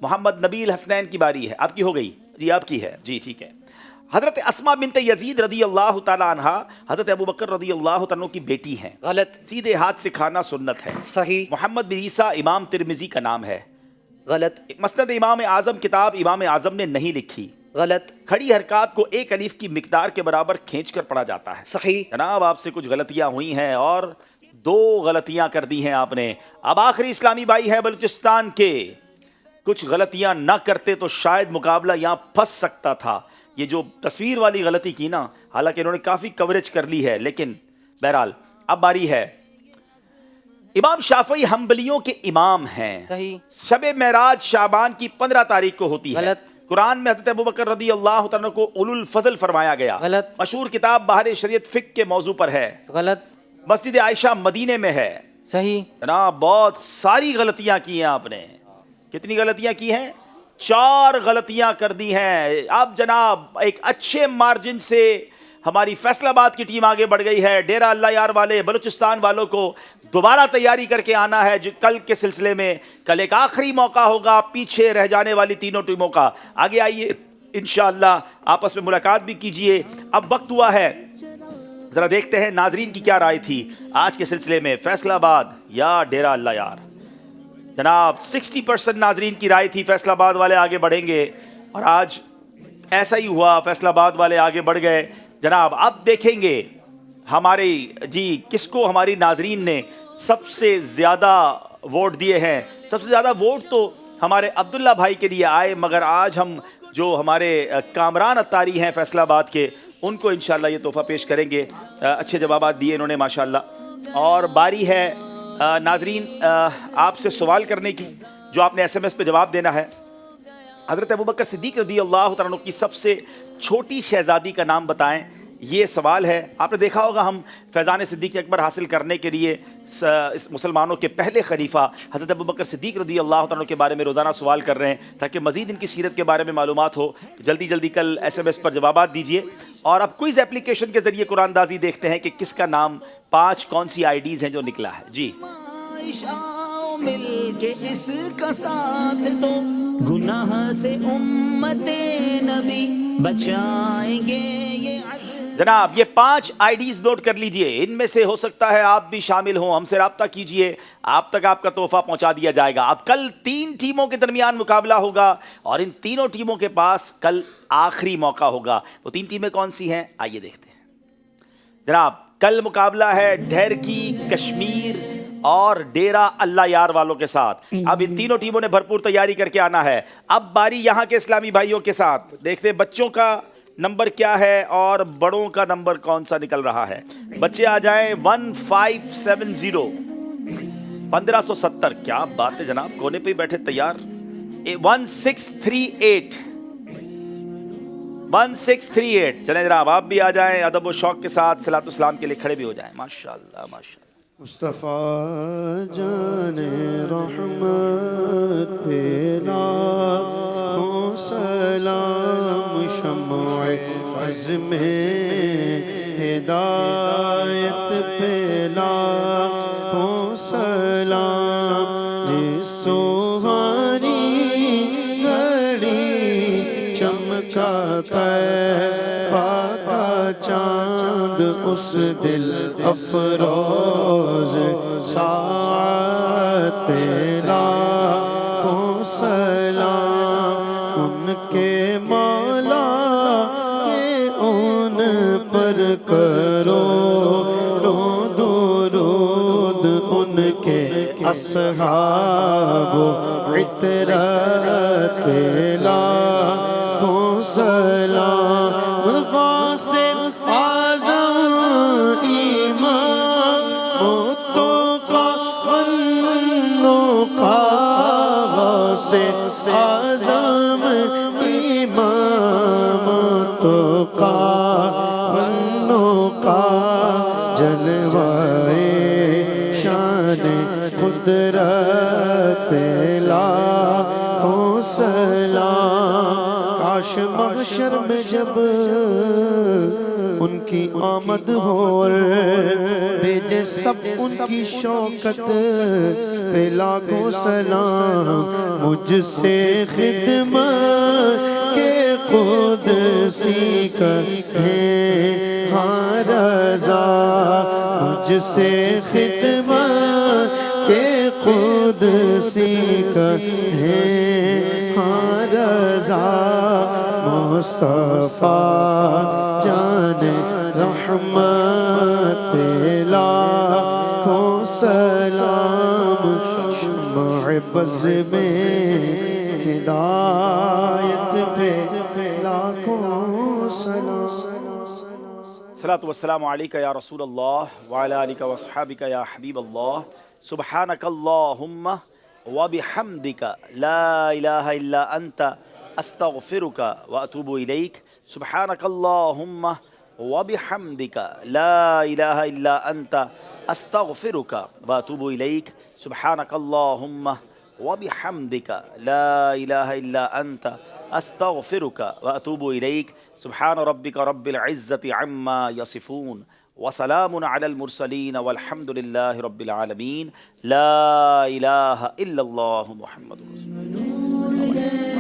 محمد نبیل حسنین کی باری ہے. آپ کی ہو گئی جی. آپ کی ہے جی ٹھیک ہے. حضرت اسماء بنت یزید رضی اللہ تعالی عنہ حضرت ابوبکر رضی اللہ تعالیٰ کی بیٹی ہیں. غلط. سیدھے ہاتھ سے کھانا سنت ہے. صحیح. محمد بن عیسیٰ امام ترمذی کا نام ہے. غلط. مسند امام اعظم کتاب امام اعظم نے نہیں لکھی. غلط. کھڑی حرکات کو ایک الف کی مقدار کے برابر کھینچ کر پڑھا جاتا ہے. صحیح. جناب آپ سے کچھ غلطیاں ہوئی ہیں اور 2 غلطیاں کر دی ہیں آپ نے. اب آخری اسلامی بھائی ہے بلوچستان کے. کچھ غلطیاں نہ کرتے تو شاید مقابلہ یہاں پھنس سکتا تھا. یہ جو تصویر والی غلطی کی نا حالانکہ انہوں نے کافی کوریج کر لی ہے لیکن بہرحال اب باری ہے. امام شافعی حنبلیوں کے امام ہیں. صحیح. شب معراج شعبان کی 15 تاریخ کو ہوتی ہے. غلط. قرآن میں حضرت ابوبکر رضی اللہ تعالیٰ کو اولو الفضل فرمایا گیا. غلط. مشہور کتاب بہار شریعت فقہ کے موضوع پر ہے. غلط. مسجد عائشہ مدینے میں ہے. صحیح. جناب بہت ساری غلطیاں کی ہیں آپ نے. کتنی غلطیاں کی ہیں؟ 4 غلطیاں کر دی ہیں. اب جناب ایک اچھے مارجن سے ہماری فیصل آباد کی ٹیم آگے بڑھ گئی ہے. ڈیرہ اللہ یار والے بلوچستان والوں کو دوبارہ تیاری کر کے آنا ہے. جو کل کے سلسلے میں کل ایک آخری موقع ہوگا پیچھے رہ جانے والی تینوں ٹیموں کا. آگے آئیے انشاءاللہ آپس میں ملاقات بھی کیجئے. اب وقت ہوا ہے ذرا دیکھتے ہیں ناظرین کی کیا رائے تھی آج کے سلسلے میں فیصل آباد یا ڈیرہ اللہ یار. جناب 60% ناظرین کی رائے تھی فیصل آباد والے آگے بڑھیں گے اور آج ایسا ہی ہوا. فیصل آباد والے آگے بڑھ گئے. جناب اب دیکھیں گے ہمارے جی کس کو ہماری ناظرین نے سب سے زیادہ ووٹ دیے ہیں. سب سے زیادہ ووٹ تو ہمارے عبداللہ بھائی کے لیے آئے مگر آج ہم جو ہمارے کامران اتاری ہیں فیصل آباد کے ان کو انشاءاللہ یہ تحفہ پیش کریں گے. اچھے جوابات دیے انہوں نے ماشاءاللہ. اور باری ہے ناظرین آپ سے سوال کرنے کی جو آپ نے ایس ایم ایس پہ جواب دینا ہے. حضرت ابوبکر صدیق رضی اللہ تعالیٰ عنہ کی سب سے چھوٹی شہزادی کا نام بتائیں. یہ سوال ہے. آپ نے دیکھا ہوگا ہم فیضان صدیق اکبر حاصل کرنے کے لیے مسلمانوں کے پہلے خلیفہ حضرت ابوبکر صدیق رضی اللہ تعالیٰ عنہ کے بارے میں روزانہ سوال کر رہے ہیں تاکہ مزید ان کی سیرت کے بارے میں معلومات ہو. جلدی جلدی کل ایس ایم ایس پر جوابات دیجئے. اور اب کوئز اپلیکیشن کے ذریعے قرآن دازی دیکھتے ہیں کہ کس کا نام 5 کون سی آئی ڈیز ہیں جو نکلا ہے. جی مل کے اس کا ساتھ دو گناہ سے امت نبی بچائیں گے یہ جناب. یہ 5 آئی ڈیز نوٹ کر لیجئے. ان میں سے ہو سکتا ہے آپ بھی شامل ہوں. ہم سے رابطہ کیجئے. آپ تک آپ کا تحفہ پہنچا دیا جائے گا. اب کل 3 ٹیموں کے درمیان مقابلہ ہوگا اور ان تینوں ٹیموں کے پاس کل آخری موقع ہوگا. وہ 3 ٹیمیں کون سی ہیں آئیے دیکھتے ہیں. جناب کل مقابلہ ہے ڈھیرکی کشمیر اور ڈیرہ اللہ یار والوں کے ساتھ. اب ان تینوں ٹیموں نے بھرپور تیاری کر کے آنا ہے. اب باری یہاں کے اسلامی بھائیوں کے ساتھ. دیکھتے ہیں بچوں کا نمبر کیا ہے اور بڑوں کا نمبر کون سا نکل رہا ہے. بچے آ جائیں. 1570 1570. کیا بات ہے جناب کونے پہ ہی بیٹھے تیار. 1638 1638. چلیں جناب آپ بھی آ جائیں ادب و شوق کے ساتھ صلاۃ والسلام کے لیے کھڑے بھی ہو جائیں. ماشاءاللہ ماشاءاللہ. مصطفیٰ جان رحمت پہ لاکھوں سلام شمع عزم ہدایت پہ لاکھوں سلام. جس سوہانی گھڑی چمکا طیبہ کا چاند اس دل افروز ساعت پہ لاکھوں سلام. ان کے مولا کے ان پر کرو درود ان کے اصحاب و عطرت لاکھوں سلام غوث اعظم امام متقی والنقا غوث اعظم امام متقی والنقا جلوائے شان قدرت لاکھوں سلام کاش محشر میں جب ان کی آمد ہو اور بھیجے سب ان کی شوکت پہ لاکھوں سلام مجھ سے خدمت کے قدسی کہیں ہاں رضا مجھ سے خدمت کے قدسی کہیں ہاں رضا مصطفیٰ جان رحمت پہ لاکھوں سلام شمع بز میں ہدایت پہ لاکھوں سلام الصلاۃ والسلام علیک یا رسول اللہ وعلی آلک واصحابک یا حبیب اللہ سبحانک اللہم وبحمدک لا الہ الا انت استغفرک واتوب الیک سبحانک اللہم وبحمدک لا الہ الا انت استغفرک واتوب الیک سبحانک اللہم وبحمدک لا الہ الا انت استغفرک واتوب الیک سبحان ربک رب العزت عما یصفون وسلام علی المرسلین والحمد للہ رب العالمین لا الہ الا اللہ محمد رسول اللہ